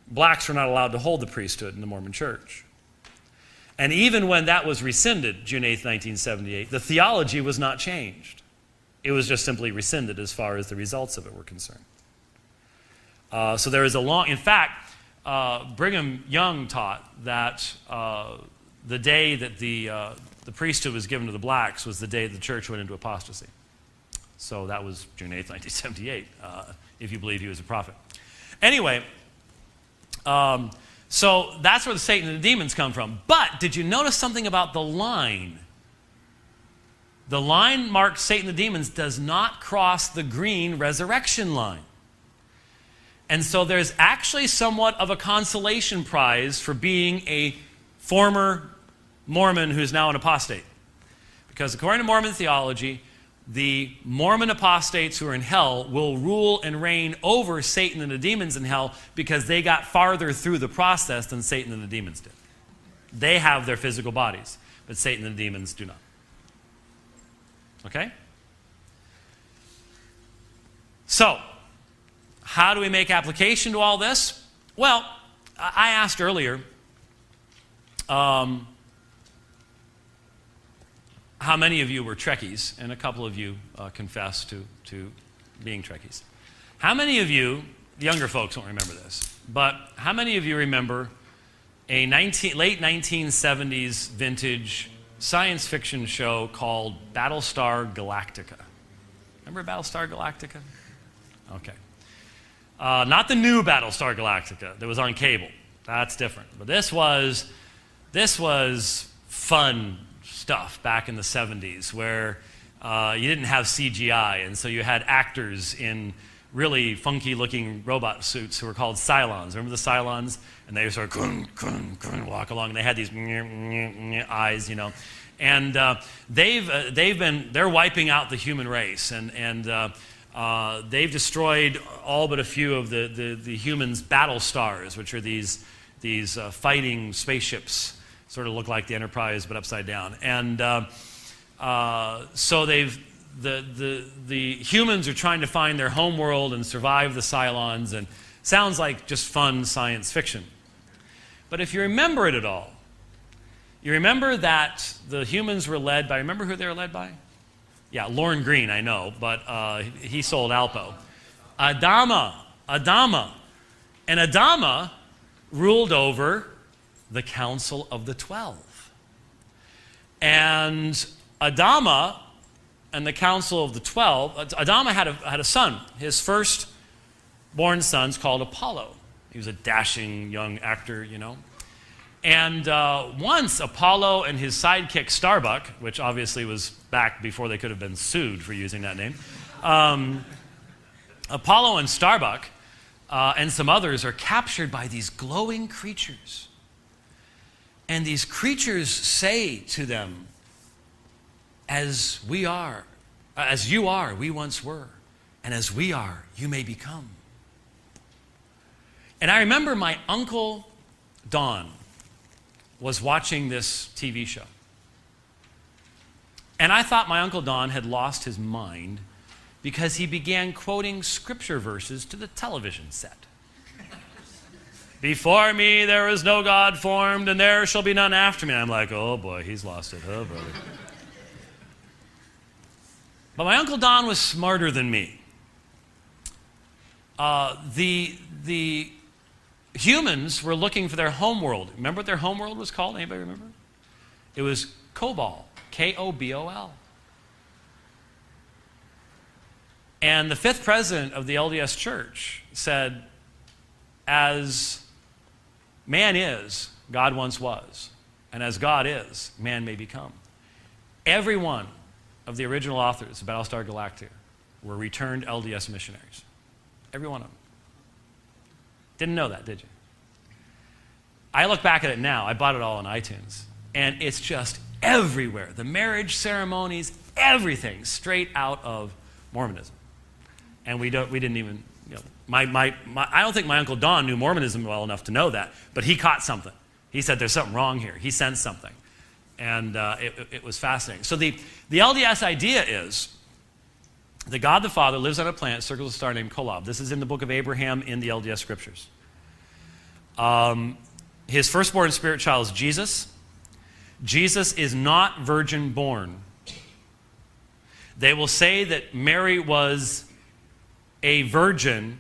blacks were not allowed to hold the priesthood in the Mormon Church. And even when that was rescinded, June 8th, 1978, the theology was not changed. It was just simply rescinded as far as the results of it were concerned. So there is a long, in fact, Brigham Young taught that the day that the priesthood was given to the blacks was the day the church went into apostasy. So that was June 8th, 1978, if you believe he was a prophet. Anyway, so that's where the Satan and the demons come from. But did you notice something about the line? The line marked Satan and the demons does not cross the green resurrection line. And so there's actually somewhat of a consolation prize for being a former Mormon who's now an apostate. Because according to Mormon theology, the Mormon apostates who are in hell will rule and reign over Satan and the demons in hell because they got farther through the process than Satan and the demons did. They have their physical bodies, but Satan and the demons do not. Okay? So, how do we make application to all this? Well, I asked earlier how many of you were Trekkies, and a couple of you confessed to being Trekkies. How many of you, the younger folks won't remember this, but how many of you remember a late 1970s vintage science fiction show called Battlestar Galactica? Remember Battlestar Galactica? Okay. Not the new Battlestar Galactica that was on cable. That's different. But this was fun stuff back in the 70s where you didn't have CGI, and so you had actors in really funky-looking robot suits who were called Cylons. Remember the Cylons? And they sort of walk along, and they had these eyes, you know. And they're wiping out the human race, and they've destroyed all but a few of the humans' battle stars, which are these fighting spaceships. Sort of look like the Enterprise, but upside down. And so the humans are trying to find their home world and survive the Cylons, and sounds like just fun science fiction. But if you remember it at all, you remember that the humans were led by, remember who they were led by? Yeah, Lorne Greene, I know, but he sold Alpo. Adama. And Adama ruled over the Council of the 12. And Adama and the Council of the 12, Adama had a son. His first born son's called Apollo. He was a dashing young actor, you know. And once Apollo and his sidekick Starbuck, which obviously was back before they could have been sued for using that name, Apollo and Starbuck and some others are captured by these glowing creatures. And these creatures say to them, as you are, we once were. And as we are, you may become. And I remember my uncle Don was watching this TV show. And I thought my Uncle Don had lost his mind because he began quoting scripture verses to the television set. Before me there is no God formed, and there shall be none after me. And I'm like, oh boy, he's lost it. Oh, brother. But my Uncle Don was smarter than me. The humans were looking for their homeworld. Remember what their homeworld was called? Anybody remember? It was Kobol. K-O-B-O-L. And the fifth president of the LDS Church said, as man is, God once was. And as God is, man may become. Every one of the original authors of Battlestar Galactica were returned LDS missionaries. Every one of them. Didn't know that, did you? I look back at it now. I bought it all on iTunes. And it's just everywhere. The marriage ceremonies, everything straight out of Mormonism. And we didn't even I don't think my Uncle Don knew Mormonism well enough to know that, but he caught something. He said there's something wrong here. He sensed something. And it was fascinating. So the LDS idea is that God the Father lives on a planet, circles a star named Kolob. This is in the book of Abraham in the LDS scriptures. His firstborn spirit child is Jesus. Jesus is not virgin born. They will say that Mary was a virgin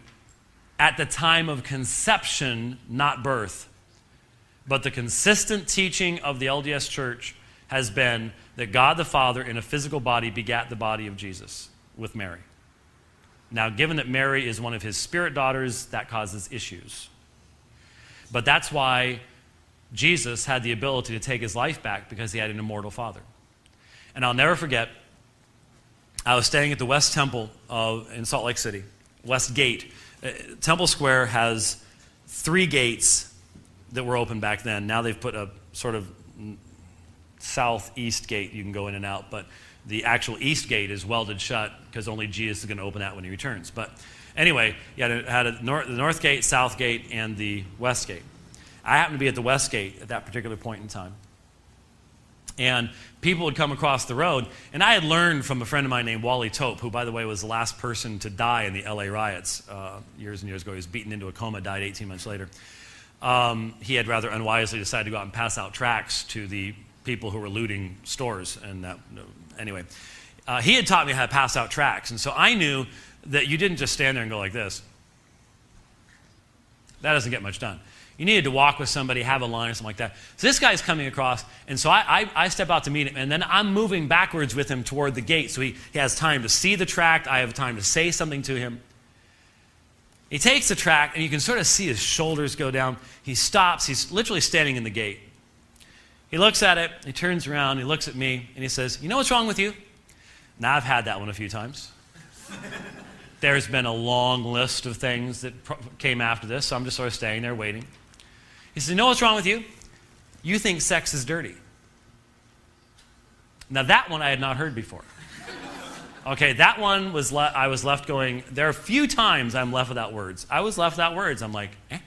at the time of conception, not birth. But the consistent teaching of the LDS Church has been that God the Father in a physical body begat the body of Jesus with Mary. Now, given that Mary is one of his spirit daughters, that causes issues. But that's why Jesus had the ability to take his life back, because he had an immortal Father. And I'll never forget, I was staying at the West Temple in Salt Lake City, West Gate. Temple Square has 3 gates that were open back then. Now they've put a sort of southeast gate you can go in and out, but the actual east gate is welded shut because only Jesus is going to open that when he returns. But anyway, you had the north gate, south gate, and the west gate. I happened to be at the west gate at that particular point in time. And people would come across the road, and I had learned from a friend of mine named Wally Tope, who, by the way, was the last person to die in the LA riots years and years ago. He was beaten into a coma, died 18 months later. He had rather unwisely decided to go out and pass out tracts to the people who were looting stores. And anyway, he had taught me how to pass out tracts. And so I knew that you didn't just stand there and go like this. That doesn't get much done. You needed to walk with somebody, have a line or something like that. So this guy's coming across, and so I step out to meet him, and then I'm moving backwards with him toward the gate. So he has time to see the tract. I have time to say something to him. He takes the tract, and you can sort of see his shoulders go down. He stops. He's literally standing in the gate. He looks at it. He turns around. He looks at me, and he says, "You know what's wrong with you?" Now, I've had that one a few times. There's been a long list of things that came after this, so I'm just sort of standing there waiting. He says, "You know what's wrong with you? You think sex is dirty." Now, that one I had not heard before. Okay, that one was I was left going, there are a few times I'm left without words. I was left without words. I'm like, eh?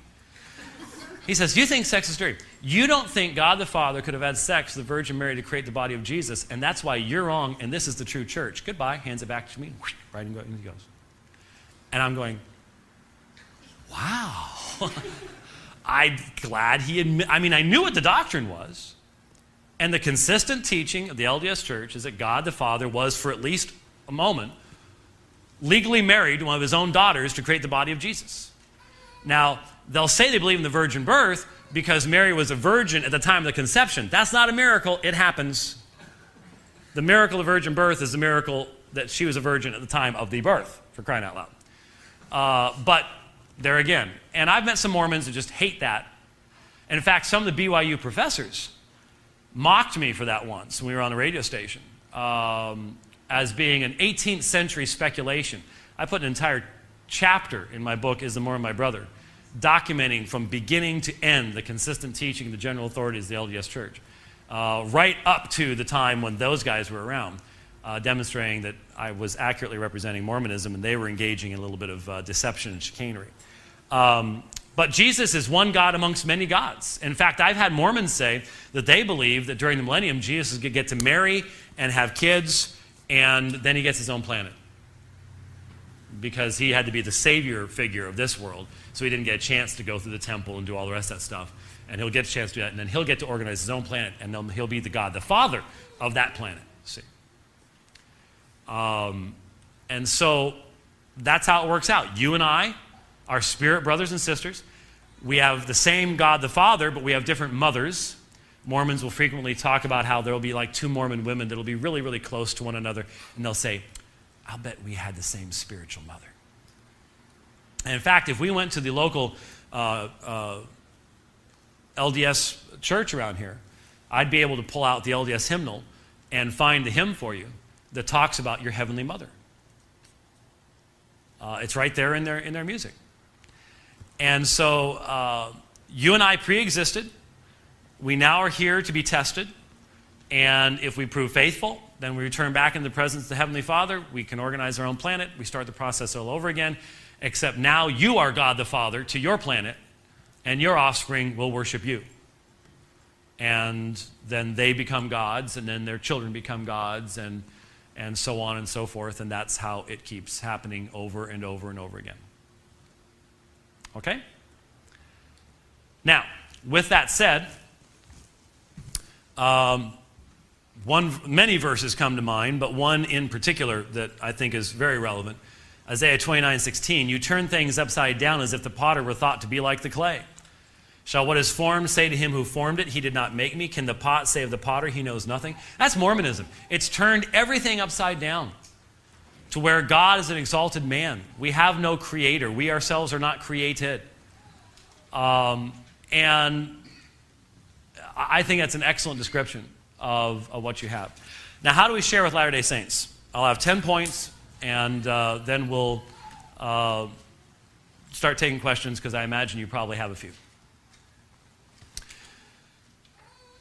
He says, "You think sex is dirty. You don't think God the Father could have had sex with the Virgin Mary to create the body of Jesus, and that's why you're wrong, and this is the true church. Goodbye." Hands it back to me. Right in he goes. And I'm going, wow. I'm glad he I knew what the doctrine was. And the consistent teaching of the LDS Church is that God the Father was, for at least a moment, legally married to one of his own daughters to create the body of Jesus. Now, they'll say they believe in the virgin birth because Mary was a virgin at the time of the conception. That's not a miracle. It happens. The miracle of virgin birth is the miracle that she was a virgin at the time of the birth, for crying out loud. But there again, and I've met some Mormons that just hate that. And in fact, some of the BYU professors mocked me for that once when we were on the radio station as being an 18th century speculation. I put an entire chapter in my book, Is the Mormon My Brother, documenting from beginning to end the consistent teaching of the general authorities of the LDS Church, right up to the time when those guys were around, demonstrating that I was accurately representing Mormonism and they were engaging in a little bit of deception and chicanery. But Jesus is one God amongst many gods. In fact, I've had Mormons say that they believe that during the millennium, Jesus is going to get to marry and have kids, and then he gets his own planet. Because he had to be the savior figure of this world, so he didn't get a chance to go through the temple and do all the rest of that stuff. And he'll get a chance to do that, and then he'll get to organize his own planet, and then he'll be the God, the Father of that planet. See? And so that's how it works out. You and I are spirit brothers and sisters. We have the same God the Father, but we have different mothers. Mormons will frequently talk about how there will be like 2 Mormon women that will be really, really close to one another, and they'll say, "I'll bet we had the same spiritual mother." And in fact, if we went to the local LDS church around here, I'd be able to pull out the LDS hymnal and find the hymn for you that talks about your heavenly mother. It's right there in their music. And so you and I pre-existed. We now are here to be tested. And if we prove faithful, then we return back into the presence of the Heavenly Father. We can organize our own planet. We start the process all over again. except now you are God the Father to your planet, and your offspring will worship you. And then they become gods, and then their children become gods, and so on and so forth, and that's how it keeps happening over and over and over again. Okay? Now, with that said, many verses come to mind, but one in particular that I think is very relevant. Isaiah 29:16, you turn things upside down as if the potter were thought to be like the clay. Shall what is formed say to him who formed it, he did not make me? Can the pot say of the potter, he knows nothing? That's Mormonism. It's turned everything upside down to where God is an exalted man. We have no creator. We ourselves are not created. And I think that's an excellent description of what you have. Now, how do we share with Latter-day Saints? I'll have 10 points, and then we'll start taking questions, because I imagine you probably have a few.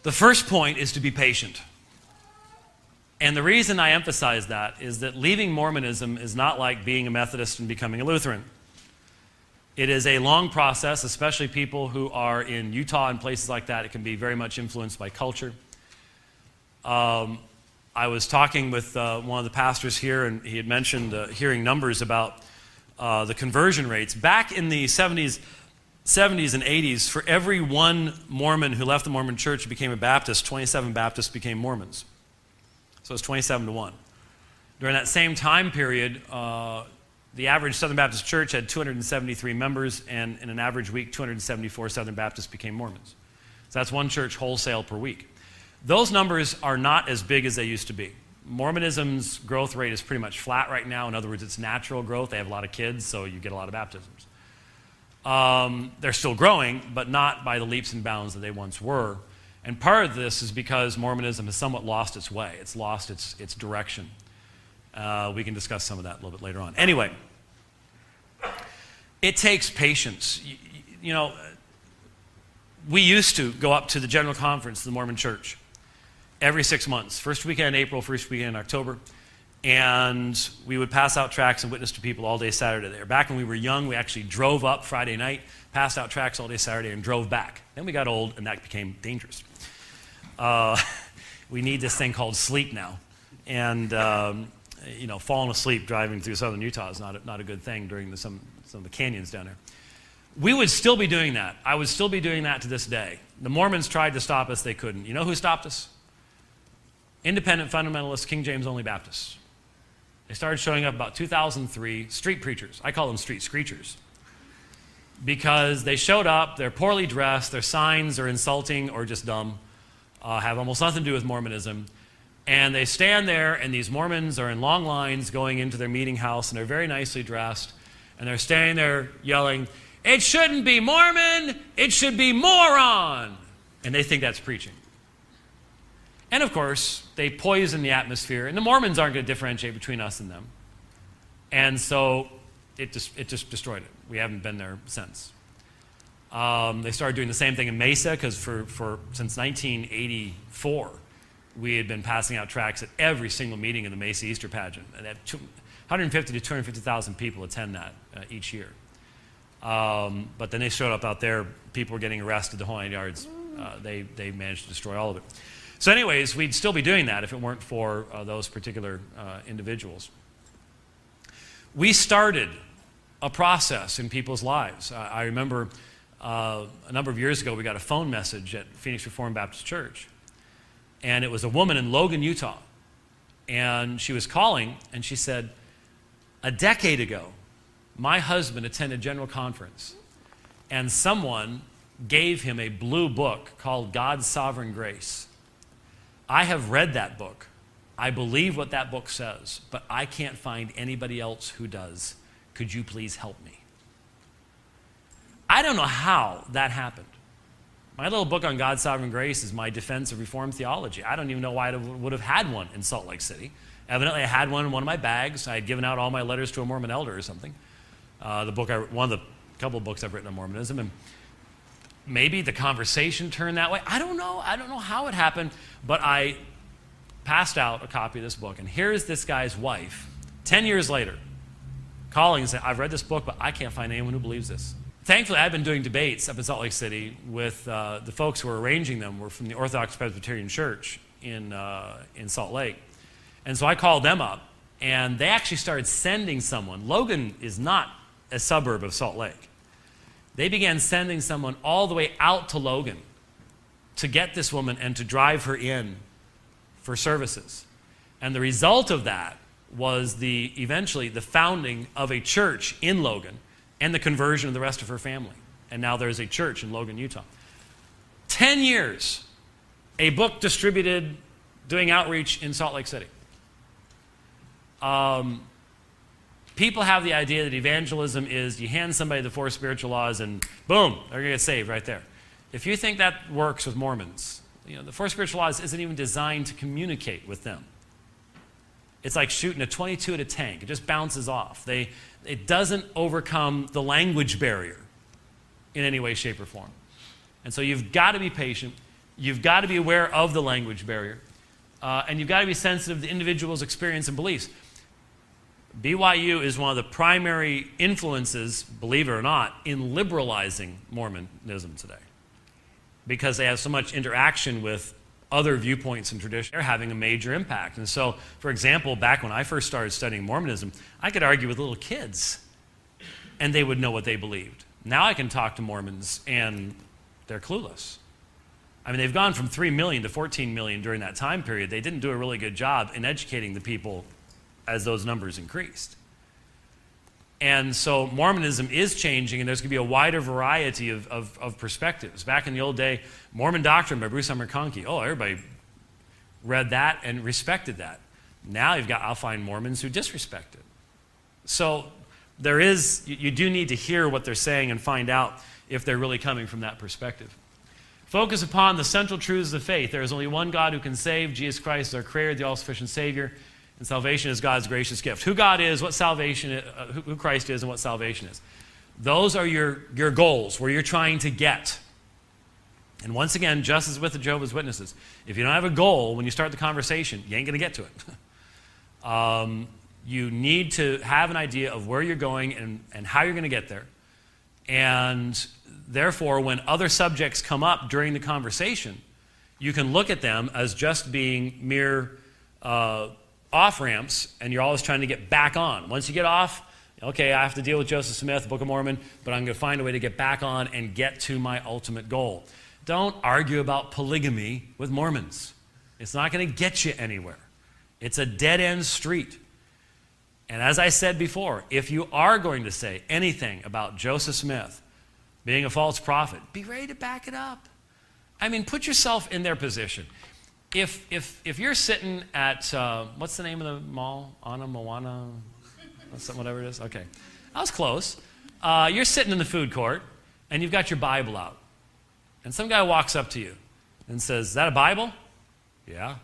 The first point is to be patient. And the reason I emphasize that is that leaving Mormonism is not like being a Methodist and becoming a Lutheran. It is a long process, especially people who are in Utah and places like that. It can be very much influenced by culture. I was talking with one of the pastors here, and he had mentioned hearing numbers about the conversion rates. Back in the 70s and 80s, for every one Mormon who left the Mormon church and became a Baptist, 27 Baptists became Mormons. So it's 27 to 1. During that same time period, the average Southern Baptist church had 273 members, and in an average week, 274 Southern Baptists became Mormons. So that's one church wholesale per week. Those numbers are not as big as they used to be. Mormonism's growth rate is pretty much flat right now. In other words, it's natural growth. They have a lot of kids, so you get a lot of baptisms. They're still growing, but not by the leaps and bounds that they once were. And part of this is because Mormonism has somewhat lost its way. It's lost its direction. We can discuss some of that a little bit later on. Anyway, it takes patience. You know, we used to go up to the General Conference of the Mormon Church every 6 months, first weekend in April, first weekend in October, and we would pass out tracts and witness to people all day Saturday there. Back when we were young, we actually drove up Friday night, passed out tracts all day Saturday, and drove back. Then we got old, and that became dangerous. We need this thing called sleep now, and you know, falling asleep driving through southern Utah is not a good thing during some of the canyons down there. We would still be doing that. I would still be doing that to this day. The Mormons tried to stop us. They couldn't. You know who stopped us? Independent fundamentalist, King James only Baptists. They started showing up about 2003, street preachers. I call them street screechers. Because they showed up, they're poorly dressed, their signs are insulting or just dumb, have almost nothing to do with Mormonism. And they stand there, and these Mormons are in long lines going into their meeting house, and they're very nicely dressed. And they're standing there yelling, "It shouldn't be Mormon, it should be moron." And they think that's preaching. And of course, they poison the atmosphere, and the Mormons aren't going to differentiate between us and them. And so it just destroyed it. We haven't been there since. They started doing the same thing in Mesa, because since 1984, we had been passing out tracts at every single meeting of the Mesa Easter pageant. And 150 to 250,000 people attend that each year. But then they showed up out there, people were getting arrested the whole 9 yards. They managed to destroy all of it. So anyways, we'd still be doing that if it weren't for those particular individuals. We started a process in people's lives. I remember a number of years ago, we got a phone message at Phoenix Reformed Baptist Church. And it was a woman in Logan, Utah. And she was calling, and she said, "A decade ago, my husband attended General Conference, and someone gave him a blue book called God's Sovereign Grace. I have read that book. I believe what that book says, but I can't find anybody else who does. Could you please help me?" I don't know how that happened. My little book on God's Sovereign Grace is my defense of Reformed theology. I don't even know why I would have had one in Salt Lake City. Evidently, I had one in one of my bags. I had given out all my letters to a Mormon elder or something. One of the couple of books I've written on Mormonism, and maybe the conversation turned that way. I don't know. I don't know how it happened, but I passed out a copy of this book, and here's this guy's wife, 10 years later, calling and saying, I've read this book, but I can't find anyone who believes this. Thankfully, I've been doing debates up in Salt Lake City with the folks who were arranging them were from the Orthodox Presbyterian Church in Salt Lake. And so I called them up, and they actually started sending someone. Logan is not a suburb of Salt Lake. They began sending someone all the way out to Logan to get this woman and to drive her in for services. And the result of that was eventually the founding of a church in Logan and the conversion of the rest of her family. And now there's a church in Logan, Utah. 10 years, a book distributed, doing outreach in Salt Lake City. People have the idea that evangelism is you hand somebody the 4 spiritual laws and boom, they're going to get saved right there. If you think that works with Mormons, the 4 spiritual laws isn't even designed to communicate with them. It's like shooting a .22 at a tank. It just bounces off. It doesn't overcome the language barrier in any way, shape, or form. And so you've got to be patient. You've got to be aware of the language barrier. And you've got to be sensitive to the individual's experience and beliefs. BYU is one of the primary influences, believe it or not, in liberalizing Mormonism today, because they have so much interaction with other viewpoints and traditions. They're having a major impact. And so, for example, back when I first started studying Mormonism, I could argue with little kids, and they would know what they believed. Now I can talk to Mormons, and they're clueless. I mean, they've gone from 3 million to 14 million during that time period. They didn't do a really good job in educating the people as those numbers increased. And so Mormonism is changing, and there's going to be a wider variety of perspectives. Back in the old day, Mormon Doctrine by Bruce R. McConkie, everybody read that and respected that. Now I'll find Mormons who disrespect it. So you do need to hear what they're saying and find out if they're really coming from that perspective. Focus upon the central truths of faith. There is only one God who can save. Jesus Christ is our Creator, the all-sufficient Savior. And salvation is God's gracious gift. Who God is, what salvation is, who Christ is, and what salvation is. Those are your goals, where you're trying to get. And once again, just as with the Jehovah's Witnesses, if you don't have a goal when you start the conversation, you ain't going to get to it. You need to have an idea of where you're going and how you're going to get there. And therefore, when other subjects come up during the conversation, you can look at them as just being mere off-ramps, and you're always trying to get back on. Once you get off, okay, I have to deal with Joseph Smith, the Book of Mormon, but I'm going to find a way to get back on and get to my ultimate goal. Don't argue about polygamy with Mormons. It's not going to get you anywhere. It's a dead-end street. And as I said before, if you are going to say anything about Joseph Smith being a false prophet, be ready to back it up. I mean, put yourself in their position. If you're sitting at, what's the name of the mall? Moana? Whatever it is? Okay. I was close. You're sitting in the food court, and you've got your Bible out. And some guy walks up to you and says, is that a Bible? Yeah.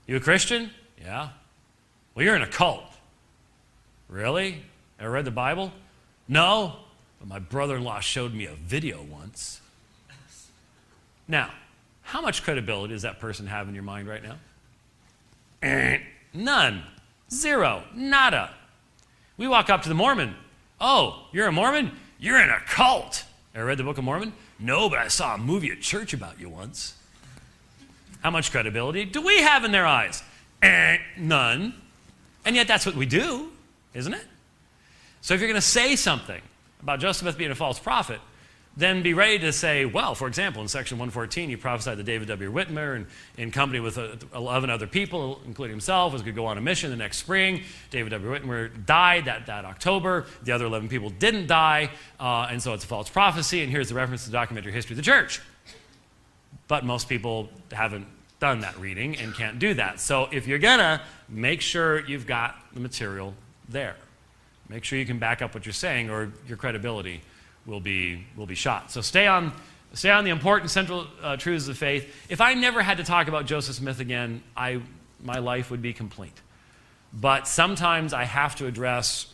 You a Christian? Yeah. Well, you're in a cult. Really? Ever read the Bible? No, but my brother-in-law showed me a video once. Now, how much credibility does that person have in your mind right now? None. Zero. Nada. We walk up to the Mormon. Oh, you're a Mormon? You're in a cult. Ever read the Book of Mormon? No, but I saw a movie at church about you once. How much credibility do we have in their eyes? None. And yet that's what we do, isn't it? So if you're going to say something about Joseph Smith being a false prophet, then be ready to say, well, for example, in section 114, he prophesied that David W. Whitmer, and in company with 11 other people, including himself, was going to go on a mission the next spring. David W. Whitmer died that October. The other 11 people didn't die, and so it's a false prophecy, and here's the reference to the documentary history of the church. But most people haven't done that reading and can't do that. So if you're going to, make sure you've got the material there. Make sure you can back up what you're saying, or your credibility will be shot. So stay on the important central truths of faith. If I never had to talk about Joseph Smith again, my life would be complete. But sometimes I have to address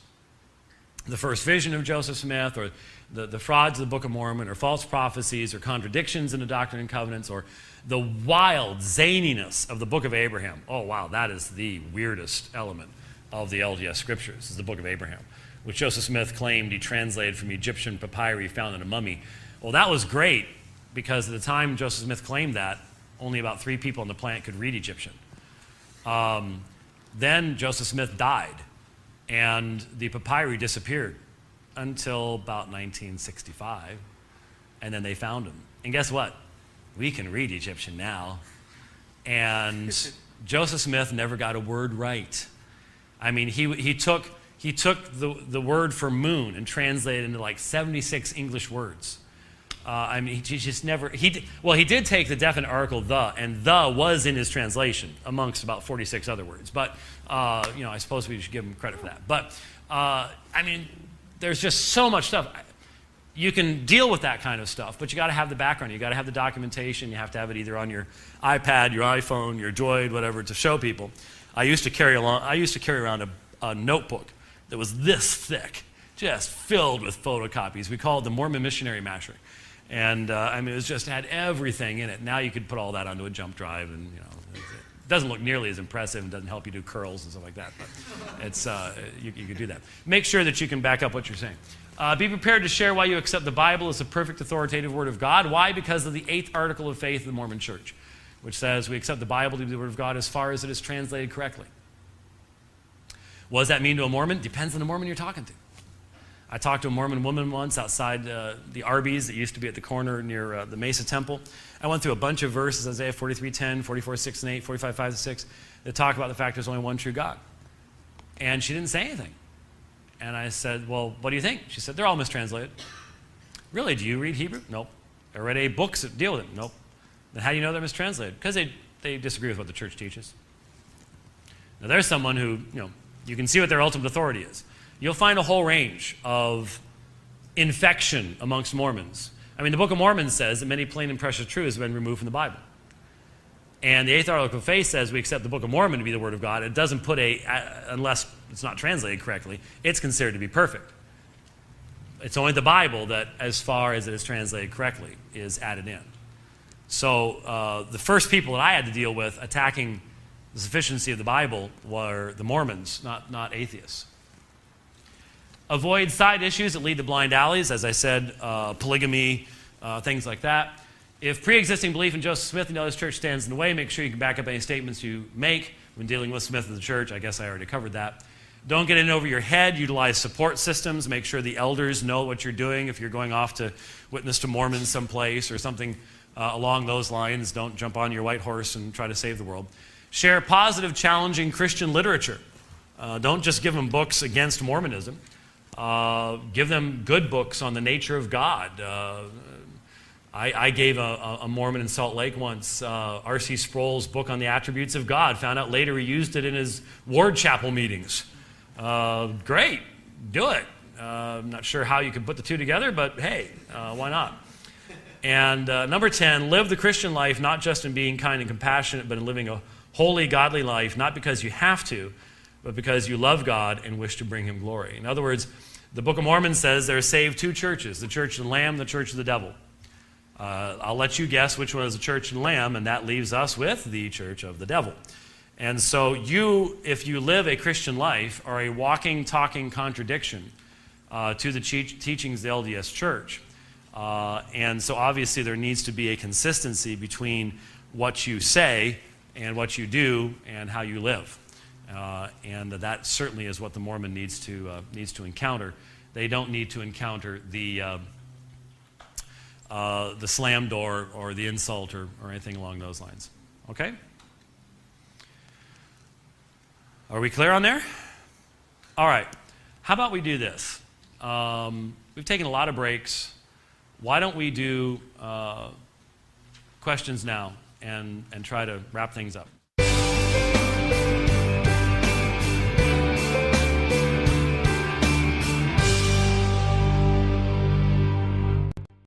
the first vision of Joseph Smith, or the frauds of the Book of Mormon, or false prophecies, or contradictions in the Doctrine and Covenants, or the wild zaniness of the Book of Abraham. Oh, wow, that is the weirdest element of the LDS Scriptures is the Book of Abraham, which Joseph Smith claimed he translated from Egyptian papyri found in a mummy. Well, that was great, because at the time Joseph Smith claimed that, only about 3 people on the planet could read Egyptian. Then Joseph Smith died, and the papyri disappeared until about 1965, and then they found them. And guess what? We can read Egyptian now. And Joseph Smith never got a word right. I mean, he took the word for moon and translated it into like 76 English words. I mean, he just never, he did take the definite article the, and the was in his translation amongst about 46 other words. But, I suppose we should give him credit for that. But, I mean, there's just so much stuff. You can deal with that kind of stuff, but you got to have the background. You got to have the documentation. You have to have it either on your iPad, your iPhone, your Droid, whatever, to show people. I used to carry around a notebook that was this thick, just filled with photocopies. We called it the Mormon Missionary Masher. And it was just had everything in it. Now you could put all that onto a jump drive, and it doesn't look nearly as impressive and doesn't help you do curls and stuff like that. But it's you can do that. Make sure that you can back up what you're saying. Be prepared to share why you accept the Bible as the perfect authoritative Word of God. Why? Because of the 8th article of faith of the Mormon Church, which says we accept the Bible to be the Word of God as far as it is translated correctly. What does that mean to a Mormon? Depends on the Mormon you're talking to. I talked to a Mormon woman once outside the Arby's that used to be at the corner near the Mesa Temple. I went through a bunch of verses, Isaiah 43:10, 44:6 and 8, 45:5-6, that talk about the fact there's only one true God. And she didn't say anything. And I said, well, what do you think? She said, they're all mistranslated. Really, do you read Hebrew? Nope. I read 8 books that deal with it. Nope. Then how do you know they're mistranslated? Because they disagree with what the church teaches. Now there's someone who, you can see what their ultimate authority is. You'll find a whole range of infection amongst Mormons. I mean, the Book of Mormon says that many plain and precious truths have been removed from the Bible. And the 8th article of faith says we accept the Book of Mormon to be the Word of God. It doesn't put unless it's not translated correctly, it's considered to be perfect. It's only the Bible that, as far as it is translated correctly, is added in. So the first people that I had to deal with attacking the sufficiency of the Bible were the Mormons, not atheists. Avoid side issues that lead to blind alleys, as I said, polygamy, things like that. If pre-existing belief in Joseph Smith and the LDS Church stands in the way, make sure you can back up any statements you make when dealing with Smith and the church. I guess I already covered that. Don't get in over your head. Utilize support systems. Make sure the elders know what you're doing. If you're going off to witness to Mormons someplace or something along those lines, don't jump on your white horse and try to save the world. Share positive, challenging Christian literature. Don't just give them books against Mormonism. Give them good books on the nature of God. I gave a Mormon in Salt Lake once R.C. Sproul's book on the attributes of God. Found out later he used it in his ward chapel meetings. Great, do it. I'm not sure how you could put the two together, but hey, why not? And number 10, live the Christian life not just in being kind and compassionate, but in living a holy, godly life, not because you have to, but because you love God and wish to bring Him glory. In other words, the Book of Mormon says there are saved 2 churches, the Church of the Lamb, the Church of the Devil. I'll let you guess which one is the Church of the Lamb, and that leaves us with the Church of the Devil. And so if you live a Christian life, are a walking, talking contradiction to the teachings of the LDS Church. And so obviously there needs to be a consistency between what you say and what you do and how you live. And that certainly is what the Mormon needs to encounter. They don't need to encounter the slam door or the insult or anything along those lines. Okay? Are we clear on there? All right. How about we do this? We've taken a lot of breaks. Why don't we do questions now and try to wrap things up?